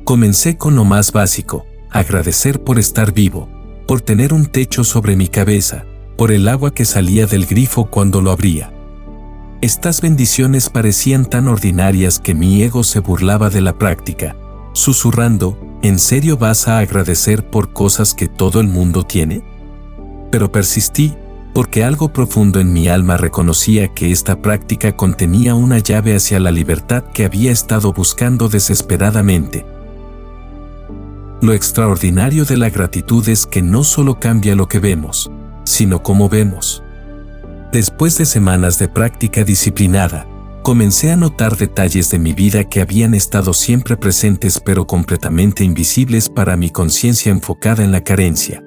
Comencé con lo más básico: agradecer por estar vivo, por tener un techo sobre mi cabeza, por el agua que salía del grifo cuando lo abría. Estas bendiciones parecían tan ordinarias que mi ego se burlaba de la práctica, susurrando: ¿en serio vas a agradecer por cosas que todo el mundo tiene? Pero persistí, porque algo profundo en mi alma reconocía que esta práctica contenía una llave hacia la libertad que había estado buscando desesperadamente. Lo extraordinario de la gratitud es que no solo cambia lo que vemos, sino cómo vemos. Después de semanas de práctica disciplinada, comencé a notar detalles de mi vida que habían estado siempre presentes pero completamente invisibles para mi conciencia enfocada en la carencia.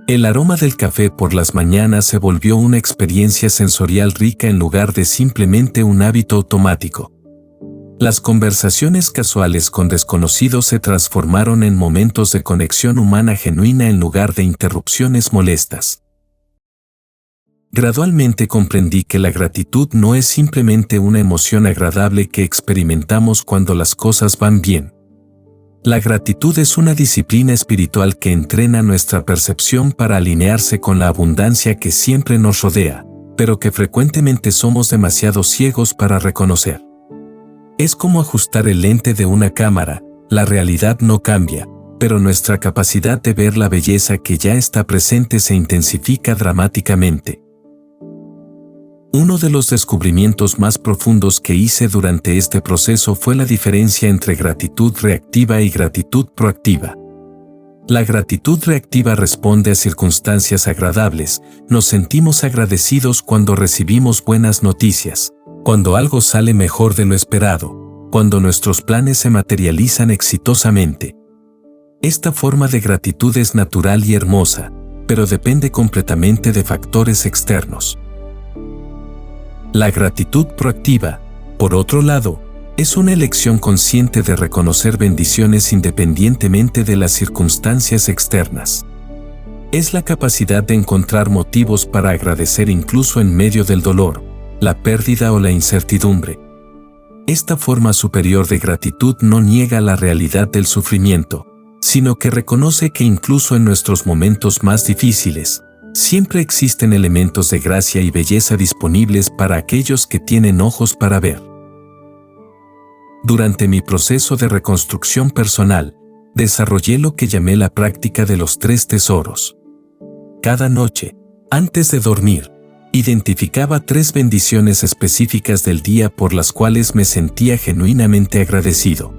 El aroma del café por las mañanas se volvió una experiencia sensorial rica en lugar de simplemente un hábito automático. Las conversaciones casuales con desconocidos se transformaron en momentos de conexión humana genuina en lugar de interrupciones molestas. Gradualmente comprendí que la gratitud no es simplemente una emoción agradable que experimentamos cuando las cosas van bien. La gratitud es una disciplina espiritual que entrena nuestra percepción para alinearse con la abundancia que siempre nos rodea, pero que frecuentemente somos demasiado ciegos para reconocer. Es como ajustar el lente de una cámara, la realidad no cambia, pero nuestra capacidad de ver la belleza que ya está presente se intensifica dramáticamente. Uno de los descubrimientos más profundos que hice durante este proceso fue la diferencia entre gratitud reactiva y gratitud proactiva. La gratitud reactiva responde a circunstancias agradables, nos sentimos agradecidos cuando recibimos buenas noticias, cuando algo sale mejor de lo esperado, cuando nuestros planes se materializan exitosamente. Esta forma de gratitud es natural y hermosa, pero depende completamente de factores externos. La gratitud proactiva, por otro lado, es una elección consciente de reconocer bendiciones independientemente de las circunstancias externas. Es la capacidad de encontrar motivos para agradecer incluso en medio del dolor, la pérdida o la incertidumbre. Esta forma superior de gratitud no niega la realidad del sufrimiento, sino que reconoce que incluso en nuestros momentos más difíciles, siempre existen elementos de gracia y belleza disponibles para aquellos que tienen ojos para ver. Durante mi proceso de reconstrucción personal, desarrollé lo que llamé la práctica de los 3 tesoros. Cada noche, antes de dormir, identificaba 3 bendiciones específicas del día por las cuales me sentía genuinamente agradecido.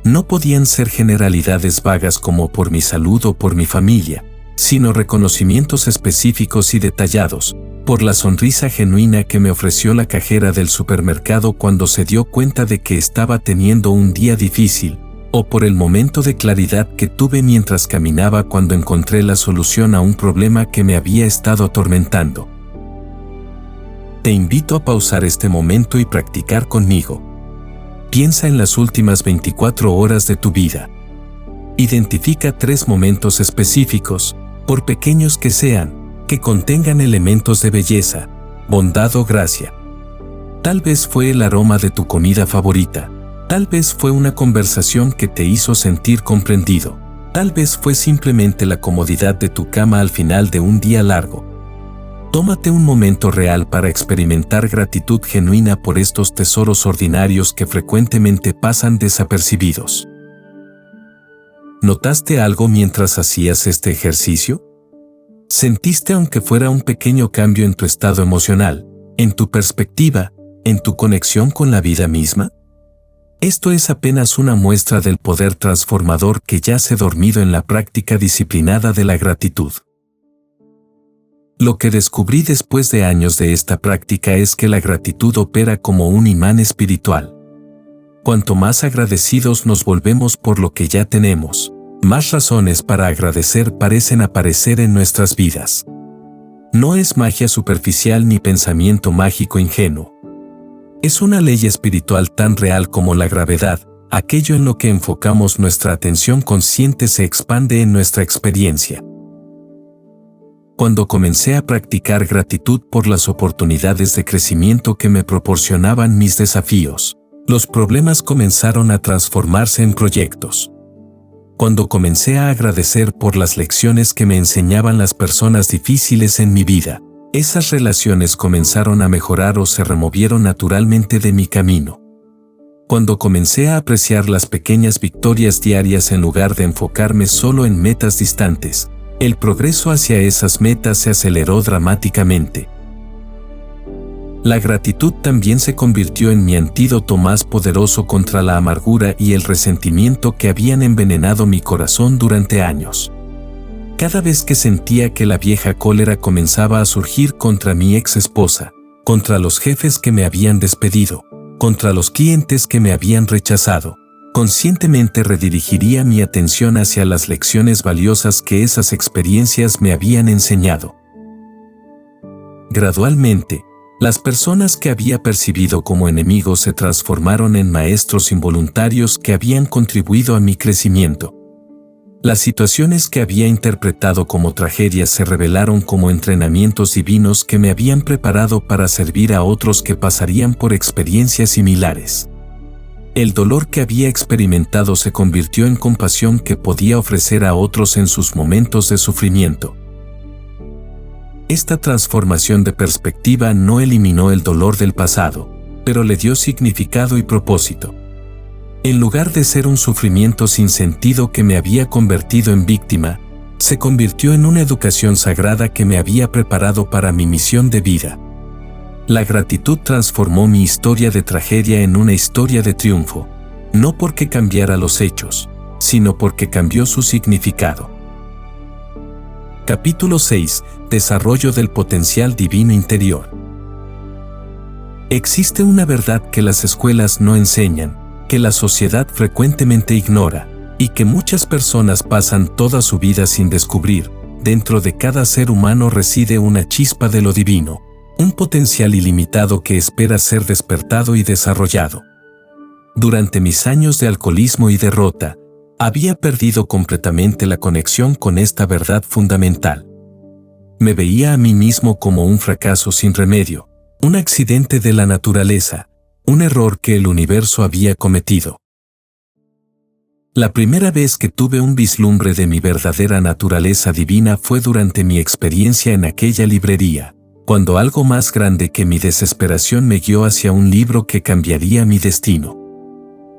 No podían ser generalidades vagas como por mi salud o por mi familia, sino reconocimientos específicos y detallados, por la sonrisa genuina que me ofreció la cajera del supermercado cuando se dio cuenta de que estaba teniendo un día difícil, o por el momento de claridad que tuve mientras caminaba cuando encontré la solución a un problema que me había estado atormentando. Te invito a pausar este momento y practicar conmigo. Piensa en las últimas 24 horas de tu vida. Identifica 3 momentos específicos, por pequeños que sean, que contengan elementos de belleza, bondad o gracia. Tal vez fue el aroma de tu comida favorita, tal vez fue una conversación que te hizo sentir comprendido, tal vez fue simplemente la comodidad de tu cama al final de un día largo. Tómate un momento real para experimentar gratitud genuina por estos tesoros ordinarios que frecuentemente pasan desapercibidos. ¿Notaste algo mientras hacías este ejercicio? ¿Sentiste aunque fuera un pequeño cambio en tu estado emocional, en tu perspectiva, en tu conexión con la vida misma? Esto es apenas una muestra del poder transformador que yace dormido en la práctica disciplinada de la gratitud. Lo que descubrí después de años de esta práctica es que la gratitud opera como un imán espiritual. Cuanto más agradecidos nos volvemos por lo que ya tenemos, más razones para agradecer parecen aparecer en nuestras vidas. No es magia superficial ni pensamiento mágico ingenuo. Es una ley espiritual tan real como la gravedad. Aquello en lo que enfocamos nuestra atención consciente se expande en nuestra experiencia. Cuando comencé a practicar gratitud por las oportunidades de crecimiento que me proporcionaban mis desafíos, los problemas comenzaron a transformarse en proyectos. Cuando comencé a agradecer por las lecciones que me enseñaban las personas difíciles en mi vida, esas relaciones comenzaron a mejorar o se removieron naturalmente de mi camino. Cuando comencé a apreciar las pequeñas victorias diarias en lugar de enfocarme solo en metas distantes, el progreso hacia esas metas se aceleró dramáticamente. La gratitud también se convirtió en mi antídoto más poderoso contra la amargura y el resentimiento que habían envenenado mi corazón durante años. Cada vez que sentía que la vieja cólera comenzaba a surgir contra mi ex esposa, contra los jefes que me habían despedido, contra los clientes que me habían rechazado, conscientemente redirigiría mi atención hacia las lecciones valiosas que esas experiencias me habían enseñado. Gradualmente, las personas que había percibido como enemigos se transformaron en maestros involuntarios que habían contribuido a mi crecimiento. Las situaciones que había interpretado como tragedias se revelaron como entrenamientos divinos que me habían preparado para servir a otros que pasarían por experiencias similares. El dolor que había experimentado se convirtió en compasión que podía ofrecer a otros en sus momentos de sufrimiento. Esta transformación de perspectiva no eliminó el dolor del pasado, pero le dio significado y propósito. En lugar de ser un sufrimiento sin sentido que me había convertido en víctima, se convirtió en una educación sagrada que me había preparado para mi misión de vida. La gratitud transformó mi historia de tragedia en una historia de triunfo, no porque cambiara los hechos, sino porque cambió su significado. Capítulo 6. Desarrollo del potencial divino interior. Existe una verdad que las escuelas no enseñan, que la sociedad frecuentemente ignora, y que muchas personas pasan toda su vida sin descubrir. Dentro de cada ser humano reside una chispa de lo divino, un potencial ilimitado que espera ser despertado y desarrollado. Durante mis años de alcoholismo y derrota, había perdido completamente la conexión con esta verdad fundamental. Me veía a mí mismo como un fracaso sin remedio, un accidente de la naturaleza, un error que el universo había cometido. La primera vez que tuve un vislumbre de mi verdadera naturaleza divina fue durante mi experiencia en aquella librería, cuando algo más grande que mi desesperación me guió hacia un libro que cambiaría mi destino.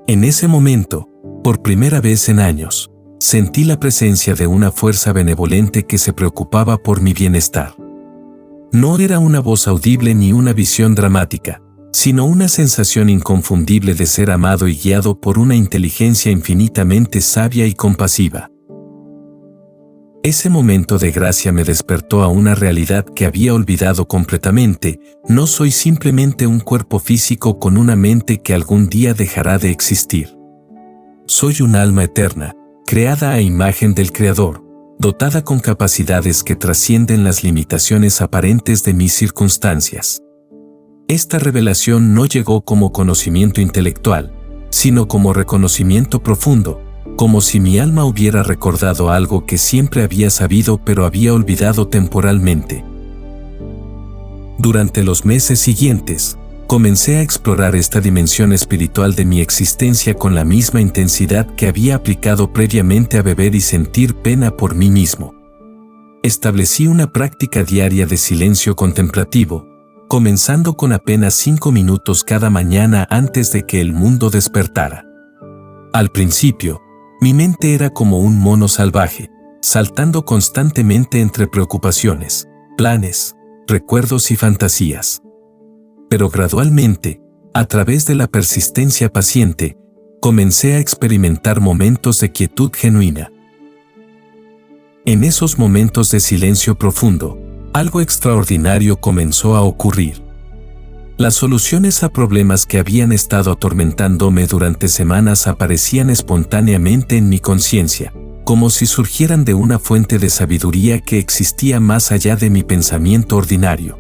En ese momento, por primera vez en años, sentí la presencia de una fuerza benevolente que se preocupaba por mi bienestar. No era una voz audible ni una visión dramática, sino una sensación inconfundible de ser amado y guiado por una inteligencia infinitamente sabia y compasiva. Ese momento de gracia me despertó a una realidad que había olvidado completamente. No soy simplemente un cuerpo físico con una mente que algún día dejará de existir. Soy un alma eterna, creada a imagen del Creador, dotada con capacidades que trascienden las limitaciones aparentes de mis circunstancias. Esta revelación no llegó como conocimiento intelectual, sino como reconocimiento profundo, como si mi alma hubiera recordado algo que siempre había sabido pero había olvidado temporalmente. Durante los meses siguientes, comencé a explorar esta dimensión espiritual de mi existencia con la misma intensidad que había aplicado previamente a beber y sentir pena por mí mismo. Establecí una práctica diaria de silencio contemplativo, comenzando con apenas 5 minutos cada mañana antes de que el mundo despertara. Al principio, mi mente era como un mono salvaje, saltando constantemente entre preocupaciones, planes, recuerdos y fantasías. Pero gradualmente, a través de la persistencia paciente, comencé a experimentar momentos de quietud genuina. En esos momentos de silencio profundo, algo extraordinario comenzó a ocurrir. Las soluciones a problemas que habían estado atormentándome durante semanas aparecían espontáneamente en mi conciencia, como si surgieran de una fuente de sabiduría que existía más allá de mi pensamiento ordinario.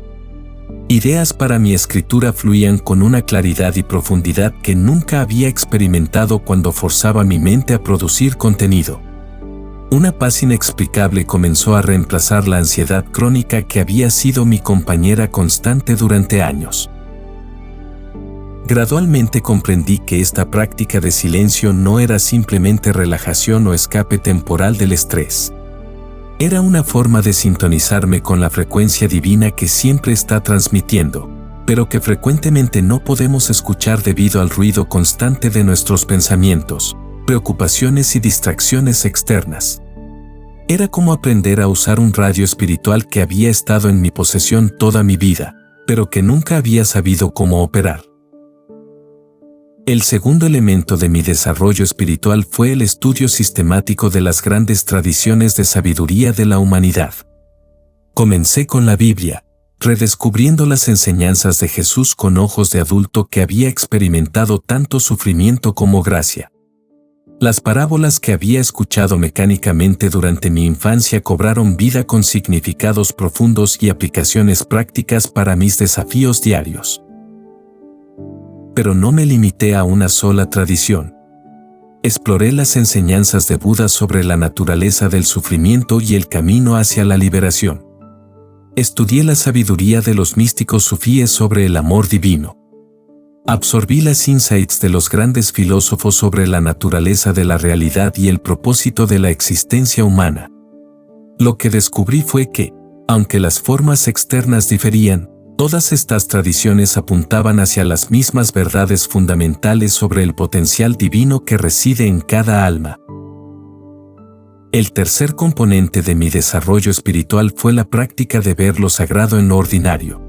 Ideas para mi escritura fluían con una claridad y profundidad que nunca había experimentado cuando forzaba mi mente a producir contenido. Una paz inexplicable comenzó a reemplazar la ansiedad crónica que había sido mi compañera constante durante años. Gradualmente comprendí que esta práctica de silencio no era simplemente relajación o escape temporal del estrés. Era una forma de sintonizarme con la frecuencia divina que siempre está transmitiendo, pero que frecuentemente no podemos escuchar debido al ruido constante de nuestros pensamientos, preocupaciones y distracciones externas. Era como aprender a usar un radio espiritual que había estado en mi posesión toda mi vida, pero que nunca había sabido cómo operar. El segundo elemento de mi desarrollo espiritual fue el estudio sistemático de las grandes tradiciones de sabiduría de la humanidad. Comencé con la Biblia, redescubriendo las enseñanzas de Jesús con ojos de adulto que había experimentado tanto sufrimiento como gracia. Las parábolas que había escuchado mecánicamente durante mi infancia cobraron vida con significados profundos y aplicaciones prácticas para mis desafíos diarios. Pero no me limité a una sola tradición. Exploré las enseñanzas de Buda sobre la naturaleza del sufrimiento y el camino hacia la liberación. Estudié la sabiduría de los místicos sufíes sobre el amor divino. Absorbí las insights de los grandes filósofos sobre la naturaleza de la realidad y el propósito de la existencia humana. Lo que descubrí fue que, aunque las formas externas diferían, todas estas tradiciones apuntaban hacia las mismas verdades fundamentales sobre el potencial divino que reside en cada alma. El tercer componente de mi desarrollo espiritual fue la práctica de ver lo sagrado en lo ordinario.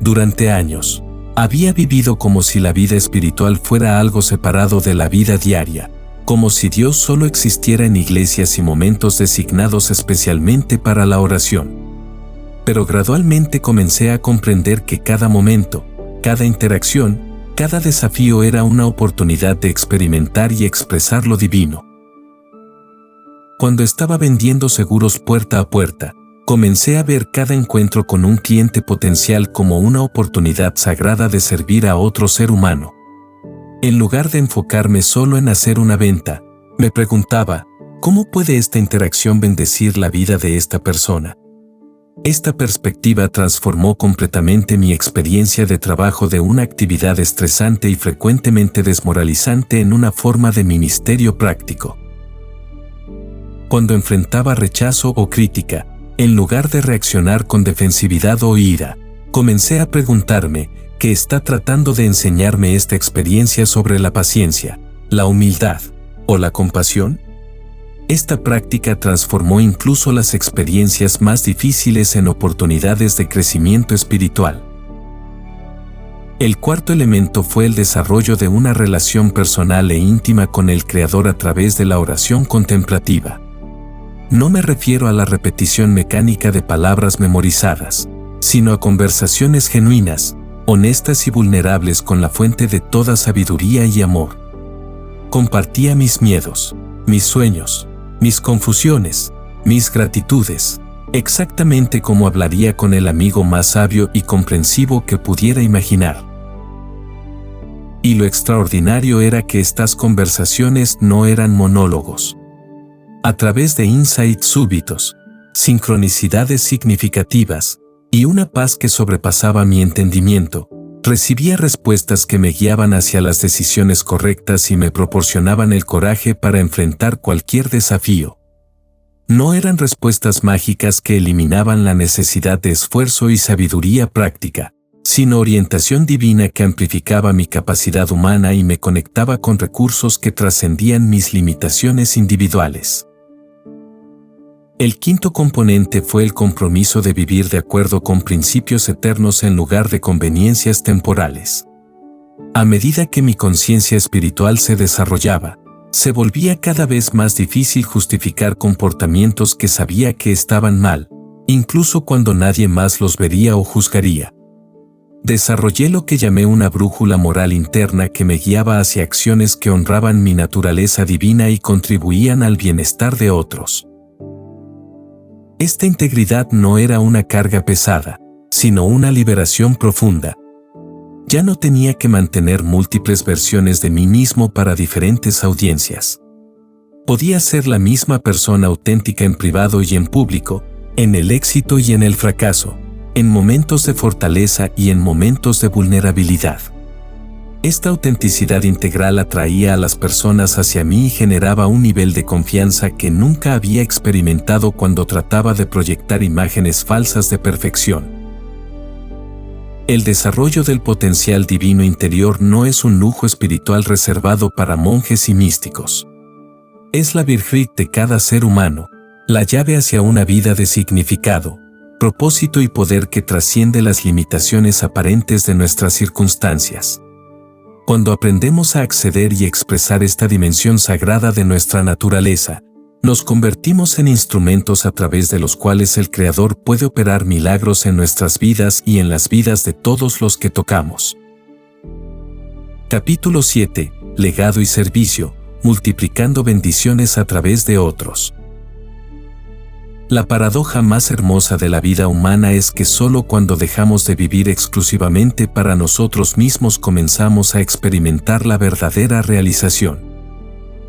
Durante años, había vivido como si la vida espiritual fuera algo separado de la vida diaria, como si Dios solo existiera en iglesias y momentos designados especialmente para la oración. Pero gradualmente comencé a comprender que cada momento, cada interacción, cada desafío era una oportunidad de experimentar y expresar lo divino. Cuando estaba vendiendo seguros puerta a puerta, comencé a ver cada encuentro con un cliente potencial como una oportunidad sagrada de servir a otro ser humano. En lugar de enfocarme solo en hacer una venta, me preguntaba, ¿cómo puede esta interacción bendecir la vida de esta persona? Esta perspectiva transformó completamente mi experiencia de trabajo de una actividad estresante y frecuentemente desmoralizante en una forma de ministerio práctico. Cuando enfrentaba rechazo o crítica, en lugar de reaccionar con defensividad o ira, comencé a preguntarme, ¿qué está tratando de enseñarme esta experiencia sobre la paciencia, la humildad o la compasión? Esta práctica transformó incluso las experiencias más difíciles en oportunidades de crecimiento espiritual. El cuarto elemento fue el desarrollo de una relación personal e íntima con el Creador a través de la oración contemplativa. No me refiero a la repetición mecánica de palabras memorizadas, sino a conversaciones genuinas, honestas y vulnerables con la fuente de toda sabiduría y amor. Compartía mis miedos, mis sueños, mis confusiones, mis gratitudes, exactamente como hablaría con el amigo más sabio y comprensivo que pudiera imaginar. Y lo extraordinario era que estas conversaciones no eran monólogos. A través de insights súbitos, sincronicidades significativas y una paz que sobrepasaba mi entendimiento, recibía respuestas que me guiaban hacia las decisiones correctas y me proporcionaban el coraje para enfrentar cualquier desafío. No eran respuestas mágicas que eliminaban la necesidad de esfuerzo y sabiduría práctica, sino orientación divina que amplificaba mi capacidad humana y me conectaba con recursos que trascendían mis limitaciones individuales. El quinto componente fue el compromiso de vivir de acuerdo con principios eternos en lugar de conveniencias temporales. A medida que mi conciencia espiritual se desarrollaba, se volvía cada vez más difícil justificar comportamientos que sabía que estaban mal, incluso cuando nadie más los vería o juzgaría. Desarrollé lo que llamé una brújula moral interna que me guiaba hacia acciones que honraban mi naturaleza divina y contribuían al bienestar de otros. Esta integridad no era una carga pesada, sino una liberación profunda. Ya no tenía que mantener múltiples versiones de mí mismo para diferentes audiencias. Podía ser la misma persona auténtica en privado y en público, en el éxito y en el fracaso, en momentos de fortaleza y en momentos de vulnerabilidad. Esta autenticidad integral atraía a las personas hacia mí y generaba un nivel de confianza que nunca había experimentado cuando trataba de proyectar imágenes falsas de perfección. El desarrollo del potencial divino interior no es un lujo espiritual reservado para monjes y místicos. Es la virtud de cada ser humano, la llave hacia una vida de significado, propósito y poder que trasciende las limitaciones aparentes de nuestras circunstancias. Cuando aprendemos a acceder y expresar esta dimensión sagrada de nuestra naturaleza, nos convertimos en instrumentos a través de los cuales el Creador puede operar milagros en nuestras vidas y en las vidas de todos los que tocamos. Capítulo 7. Legado y servicio, multiplicando bendiciones a través de otros. La paradoja más hermosa de la vida humana es que solo cuando dejamos de vivir exclusivamente para nosotros mismos comenzamos a experimentar la verdadera realización.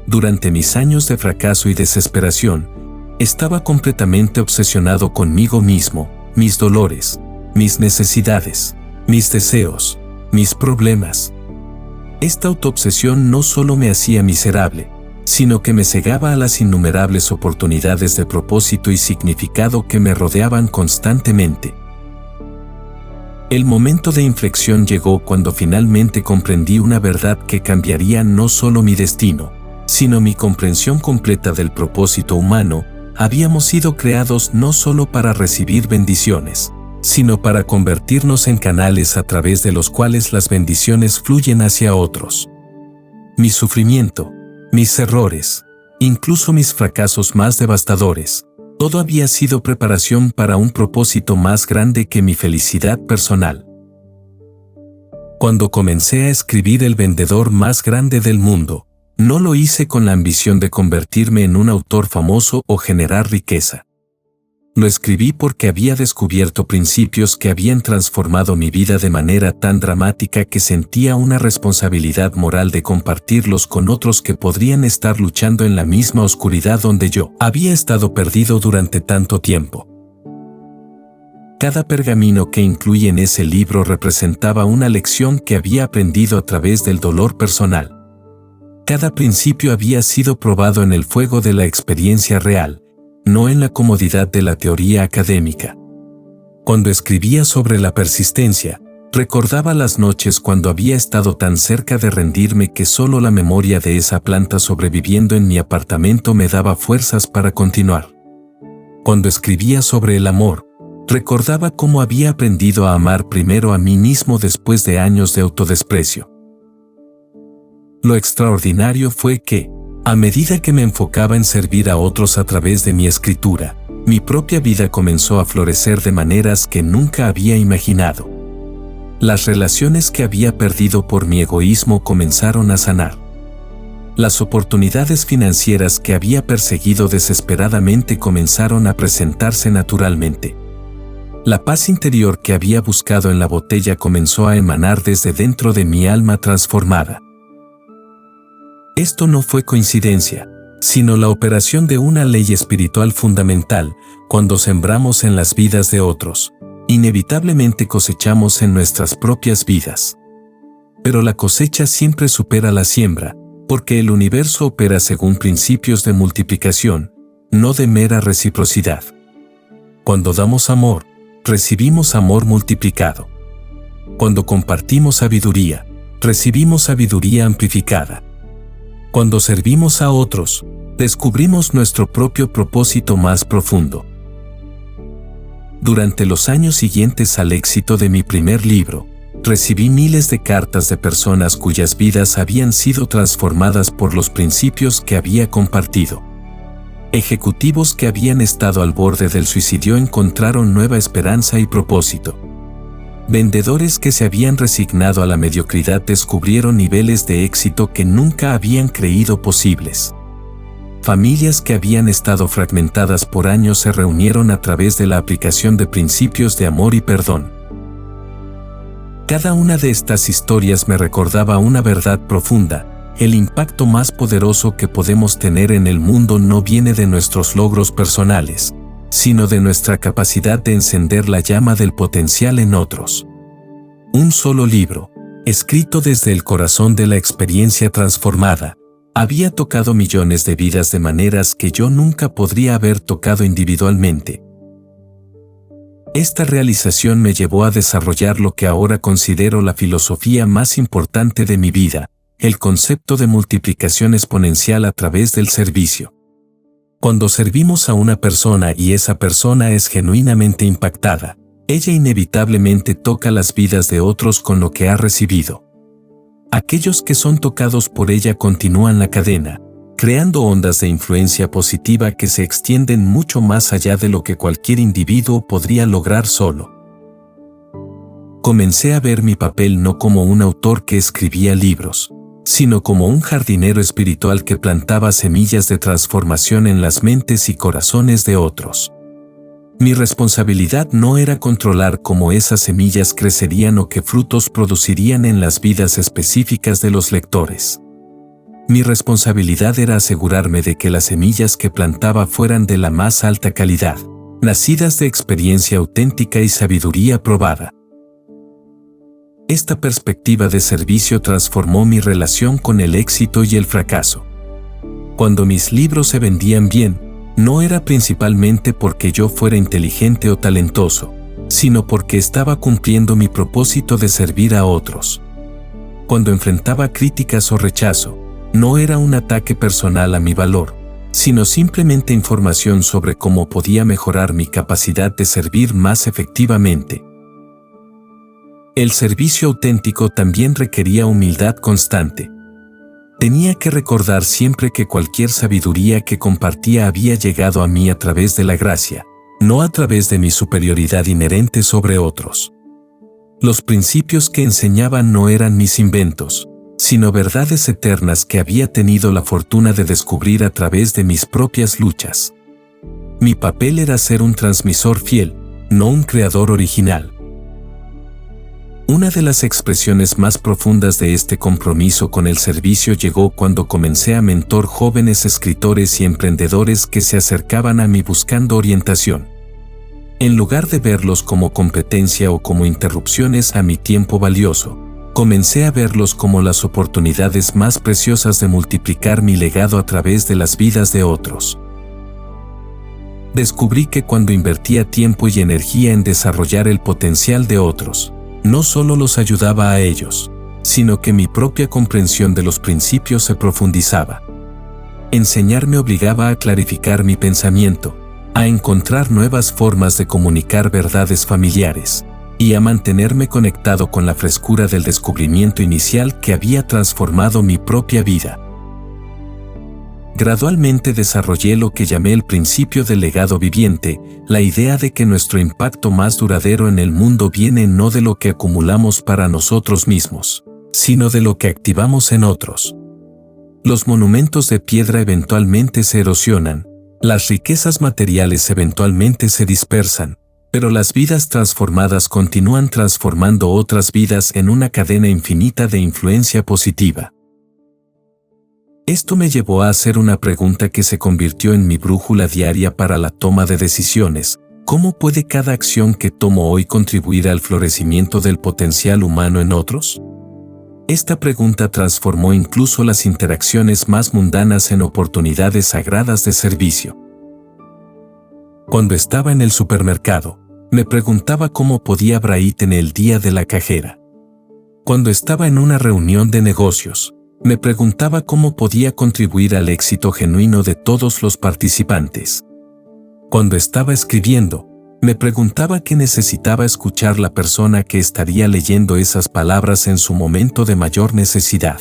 Durante mis años de fracaso y desesperación, estaba completamente obsesionado conmigo mismo, mis dolores, mis necesidades, mis deseos, mis problemas. Esta autoobsesión no solo me hacía miserable, sino que me cegaba a las innumerables oportunidades de propósito y significado que me rodeaban constantemente. El momento de inflexión llegó cuando finalmente comprendí una verdad que cambiaría no solo mi destino, sino mi comprensión completa del propósito humano. Habíamos sido creados no solo para recibir bendiciones, sino para convertirnos en canales a través de los cuales las bendiciones fluyen hacia otros. Mi sufrimiento, mis errores, incluso mis fracasos más devastadores, todo había sido preparación para un propósito más grande que mi felicidad personal. Cuando comencé a escribir El vendedor más grande del mundo, no lo hice con la ambición de convertirme en un autor famoso o generar riqueza. Lo escribí porque había descubierto principios que habían transformado mi vida de manera tan dramática que sentía una responsabilidad moral de compartirlos con otros que podrían estar luchando en la misma oscuridad donde yo había estado perdido durante tanto tiempo. Cada pergamino que incluí en ese libro representaba una lección que había aprendido a través del dolor personal. Cada principio había sido probado en el fuego de la experiencia real, no en la comodidad de la teoría académica. Cuando escribía sobre la persistencia, recordaba las noches cuando había estado tan cerca de rendirme que solo la memoria de esa planta sobreviviendo en mi apartamento me daba fuerzas para continuar. Cuando escribía sobre el amor, recordaba cómo había aprendido a amar primero a mí mismo después de años de autodesprecio. Lo extraordinario fue que, a medida que me enfocaba en servir a otros a través de mi escritura, mi propia vida comenzó a florecer de maneras que nunca había imaginado. Las relaciones que había perdido por mi egoísmo comenzaron a sanar. Las oportunidades financieras que había perseguido desesperadamente comenzaron a presentarse naturalmente. La paz interior que había buscado en la botella comenzó a emanar desde dentro de mi alma transformada. Esto no fue coincidencia, sino la operación de una ley espiritual fundamental. Cuando sembramos en las vidas de otros, inevitablemente cosechamos en nuestras propias vidas. Pero la cosecha siempre supera la siembra, porque el universo opera según principios de multiplicación, no de mera reciprocidad. Cuando damos amor, recibimos amor multiplicado. Cuando compartimos sabiduría, recibimos sabiduría amplificada. Cuando servimos a otros, descubrimos nuestro propio propósito más profundo. Durante los años siguientes al éxito de mi primer libro, recibí miles de cartas de personas cuyas vidas habían sido transformadas por los principios que había compartido. Ejecutivos que habían estado al borde del suicidio encontraron nueva esperanza y propósito. Vendedores que se habían resignado a la mediocridad descubrieron niveles de éxito que nunca habían creído posibles. Familias que habían estado fragmentadas por años se reunieron a través de la aplicación de principios de amor y perdón. Cada una de estas historias me recordaba una verdad profunda: el impacto más poderoso que podemos tener en el mundo no viene de nuestros logros personales, sino de nuestra capacidad de encender la llama del potencial en otros. Un solo libro, escrito desde el corazón de la experiencia transformada, había tocado millones de vidas de maneras que yo nunca podría haber tocado individualmente. Esta realización me llevó a desarrollar lo que ahora considero la filosofía más importante de mi vida, el concepto de multiplicación exponencial a través del servicio. Cuando servimos a una persona y esa persona es genuinamente impactada, ella inevitablemente toca las vidas de otros con lo que ha recibido. Aquellos que son tocados por ella continúan la cadena, creando ondas de influencia positiva que se extienden mucho más allá de lo que cualquier individuo podría lograr solo. Comencé a ver mi papel no como un autor que escribía libros, sino como un jardinero espiritual que plantaba semillas de transformación en las mentes y corazones de otros. Mi responsabilidad no era controlar cómo esas semillas crecerían o qué frutos producirían en las vidas específicas de los lectores. Mi responsabilidad era asegurarme de que las semillas que plantaba fueran de la más alta calidad, nacidas de experiencia auténtica y sabiduría probada. Esta perspectiva de servicio transformó mi relación con el éxito y el fracaso. Cuando mis libros se vendían bien, no era principalmente porque yo fuera inteligente o talentoso, sino porque estaba cumpliendo mi propósito de servir a otros. Cuando enfrentaba críticas o rechazo, no era un ataque personal a mi valor, sino simplemente información sobre cómo podía mejorar mi capacidad de servir más efectivamente. El servicio auténtico también requería humildad constante. Tenía que recordar siempre que cualquier sabiduría que compartía había llegado a mí a través de la gracia, no a través de mi superioridad inherente sobre otros. Los principios que enseñaban no eran mis inventos, sino verdades eternas que había tenido la fortuna de descubrir a través de mis propias luchas. Mi papel era ser un transmisor fiel, no un creador original. Una de las expresiones más profundas de este compromiso con el servicio llegó cuando comencé a mentor jóvenes escritores y emprendedores que se acercaban a mí buscando orientación. En lugar de verlos como competencia o como interrupciones a mi tiempo valioso, comencé a verlos como las oportunidades más preciosas de multiplicar mi legado a través de las vidas de otros. Descubrí que cuando invertía tiempo y energía en desarrollar el potencial de otros, no solo los ayudaba a ellos, sino que mi propia comprensión de los principios se profundizaba. Enseñar me obligaba a clarificar mi pensamiento, a encontrar nuevas formas de comunicar verdades familiares, y a mantenerme conectado con la frescura del descubrimiento inicial que había transformado mi propia vida. Gradualmente desarrollé lo que llamé el principio del legado viviente, la idea de que nuestro impacto más duradero en el mundo viene no de lo que acumulamos para nosotros mismos, sino de lo que activamos en otros. Los monumentos de piedra eventualmente se erosionan, las riquezas materiales eventualmente se dispersan, pero las vidas transformadas continúan transformando otras vidas en una cadena infinita de influencia positiva. Esto me llevó a hacer una pregunta que se convirtió en mi brújula diaria para la toma de decisiones. ¿Cómo puede cada acción que tomo hoy contribuir al florecimiento del potencial humano en otros? Esta pregunta transformó incluso las interacciones más mundanas en oportunidades sagradas de servicio. Cuando estaba en el supermercado, me preguntaba cómo podía Bright en el día de la cajera. Cuando estaba en una reunión de negocios, me preguntaba cómo podía contribuir al éxito genuino de todos los participantes. Cuando estaba escribiendo, me preguntaba qué necesitaba escuchar la persona que estaría leyendo esas palabras en su momento de mayor necesidad.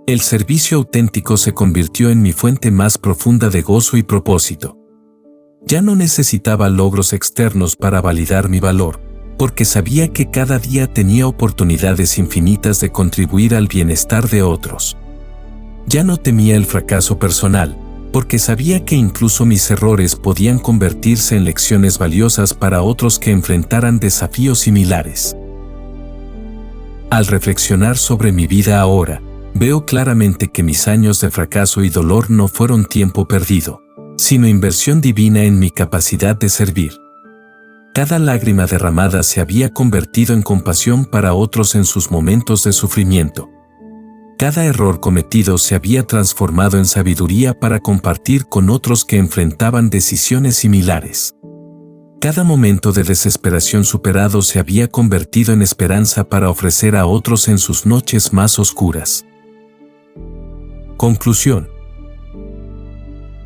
El servicio auténtico se convirtió en mi fuente más profunda de gozo y propósito. Ya no necesitaba logros externos para validar mi valor, porque sabía que cada día tenía oportunidades infinitas de contribuir al bienestar de otros. Ya no temía el fracaso personal, porque sabía que incluso mis errores podían convertirse en lecciones valiosas para otros que enfrentaran desafíos similares. Al reflexionar sobre mi vida ahora, veo claramente que mis años de fracaso y dolor no fueron tiempo perdido, sino inversión divina en mi capacidad de servir. Cada lágrima derramada se había convertido en compasión para otros en sus momentos de sufrimiento. Cada error cometido se había transformado en sabiduría para compartir con otros que enfrentaban decisiones similares. Cada momento de desesperación superado se había convertido en esperanza para ofrecer a otros en sus noches más oscuras. Conclusión.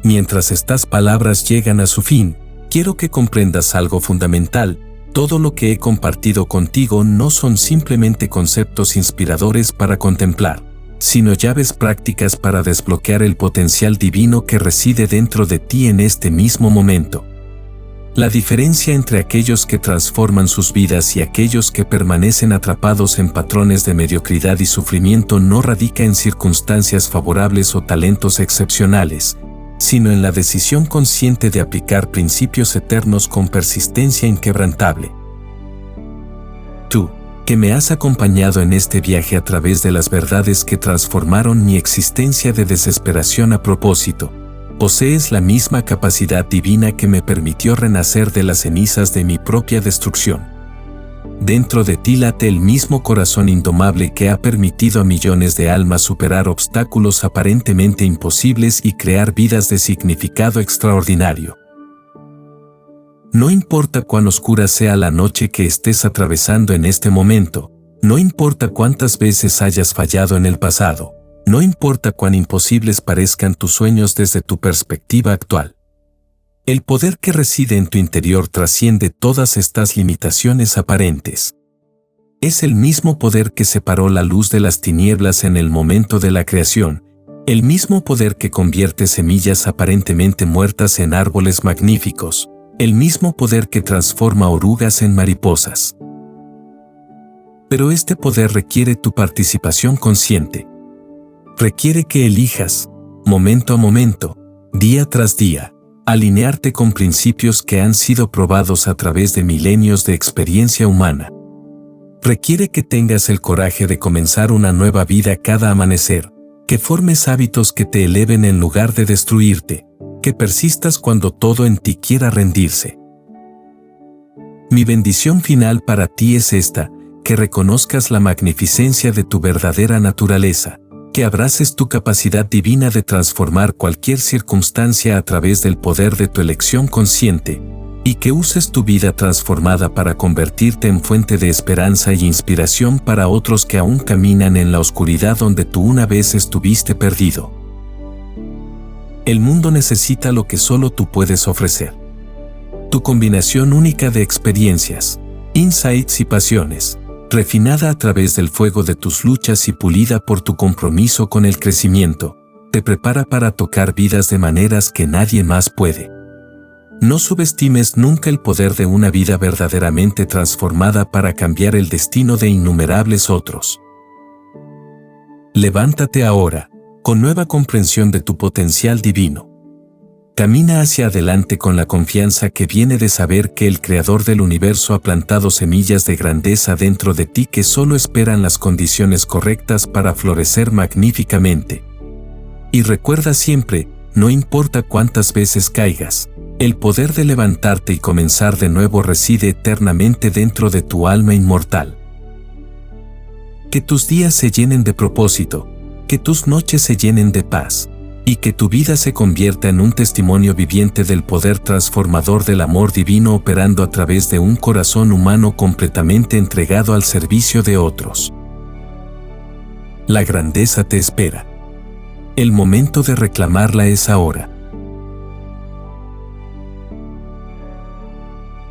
Mientras estas palabras llegan a su fin, quiero que comprendas algo fundamental. Todo lo que he compartido contigo no son simplemente conceptos inspiradores para contemplar, sino llaves prácticas para desbloquear el potencial divino que reside dentro de ti en este mismo momento. La diferencia entre aquellos que transforman sus vidas y aquellos que permanecen atrapados en patrones de mediocridad y sufrimiento no radica en circunstancias favorables o talentos excepcionales, sino en la decisión consciente de aplicar principios eternos con persistencia inquebrantable. Tú, que me has acompañado en este viaje a través de las verdades que transformaron mi existencia de desesperación a propósito, posees la misma capacidad divina que me permitió renacer de las cenizas de mi propia destrucción. Dentro de ti late el mismo corazón indomable que ha permitido a millones de almas superar obstáculos aparentemente imposibles y crear vidas de significado extraordinario. No importa cuán oscura sea la noche que estés atravesando en este momento, no importa cuántas veces hayas fallado en el pasado, no importa cuán imposibles parezcan tus sueños desde tu perspectiva actual. El poder que reside en tu interior trasciende todas estas limitaciones aparentes. Es el mismo poder que separó la luz de las tinieblas en el momento de la creación, el mismo poder que convierte semillas aparentemente muertas en árboles magníficos, el mismo poder que transforma orugas en mariposas. Pero este poder requiere tu participación consciente. Requiere que elijas, momento a momento, día tras día, alinearte con principios que han sido probados a través de milenios de experiencia humana. Requiere que tengas el coraje de comenzar una nueva vida cada amanecer, que formes hábitos que te eleven en lugar de destruirte, que persistas cuando todo en ti quiera rendirse. Mi bendición final para ti es esta, que reconozcas la magnificencia de tu verdadera naturaleza, que abraces tu capacidad divina de transformar cualquier circunstancia a través del poder de tu elección consciente, y que uses tu vida transformada para convertirte en fuente de esperanza y inspiración para otros que aún caminan en la oscuridad donde tú una vez estuviste perdido. El mundo necesita lo que solo tú puedes ofrecer. Tu combinación única de experiencias, insights y pasiones, refinada a través del fuego de tus luchas y pulida por tu compromiso con el crecimiento, te prepara para tocar vidas de maneras que nadie más puede. No subestimes nunca el poder de una vida verdaderamente transformada para cambiar el destino de innumerables otros. Levántate ahora, con nueva comprensión de tu potencial divino. Camina hacia adelante con la confianza que viene de saber que el Creador del universo ha plantado semillas de grandeza dentro de ti que solo esperan las condiciones correctas para florecer magníficamente. Y recuerda siempre, no importa cuántas veces caigas, el poder de levantarte y comenzar de nuevo reside eternamente dentro de tu alma inmortal. Que tus días se llenen de propósito, que tus noches se llenen de paz, y que tu vida se convierta en un testimonio viviente del poder transformador del amor divino operando a través de un corazón humano completamente entregado al servicio de otros. La grandeza te espera. El momento de reclamarla es ahora.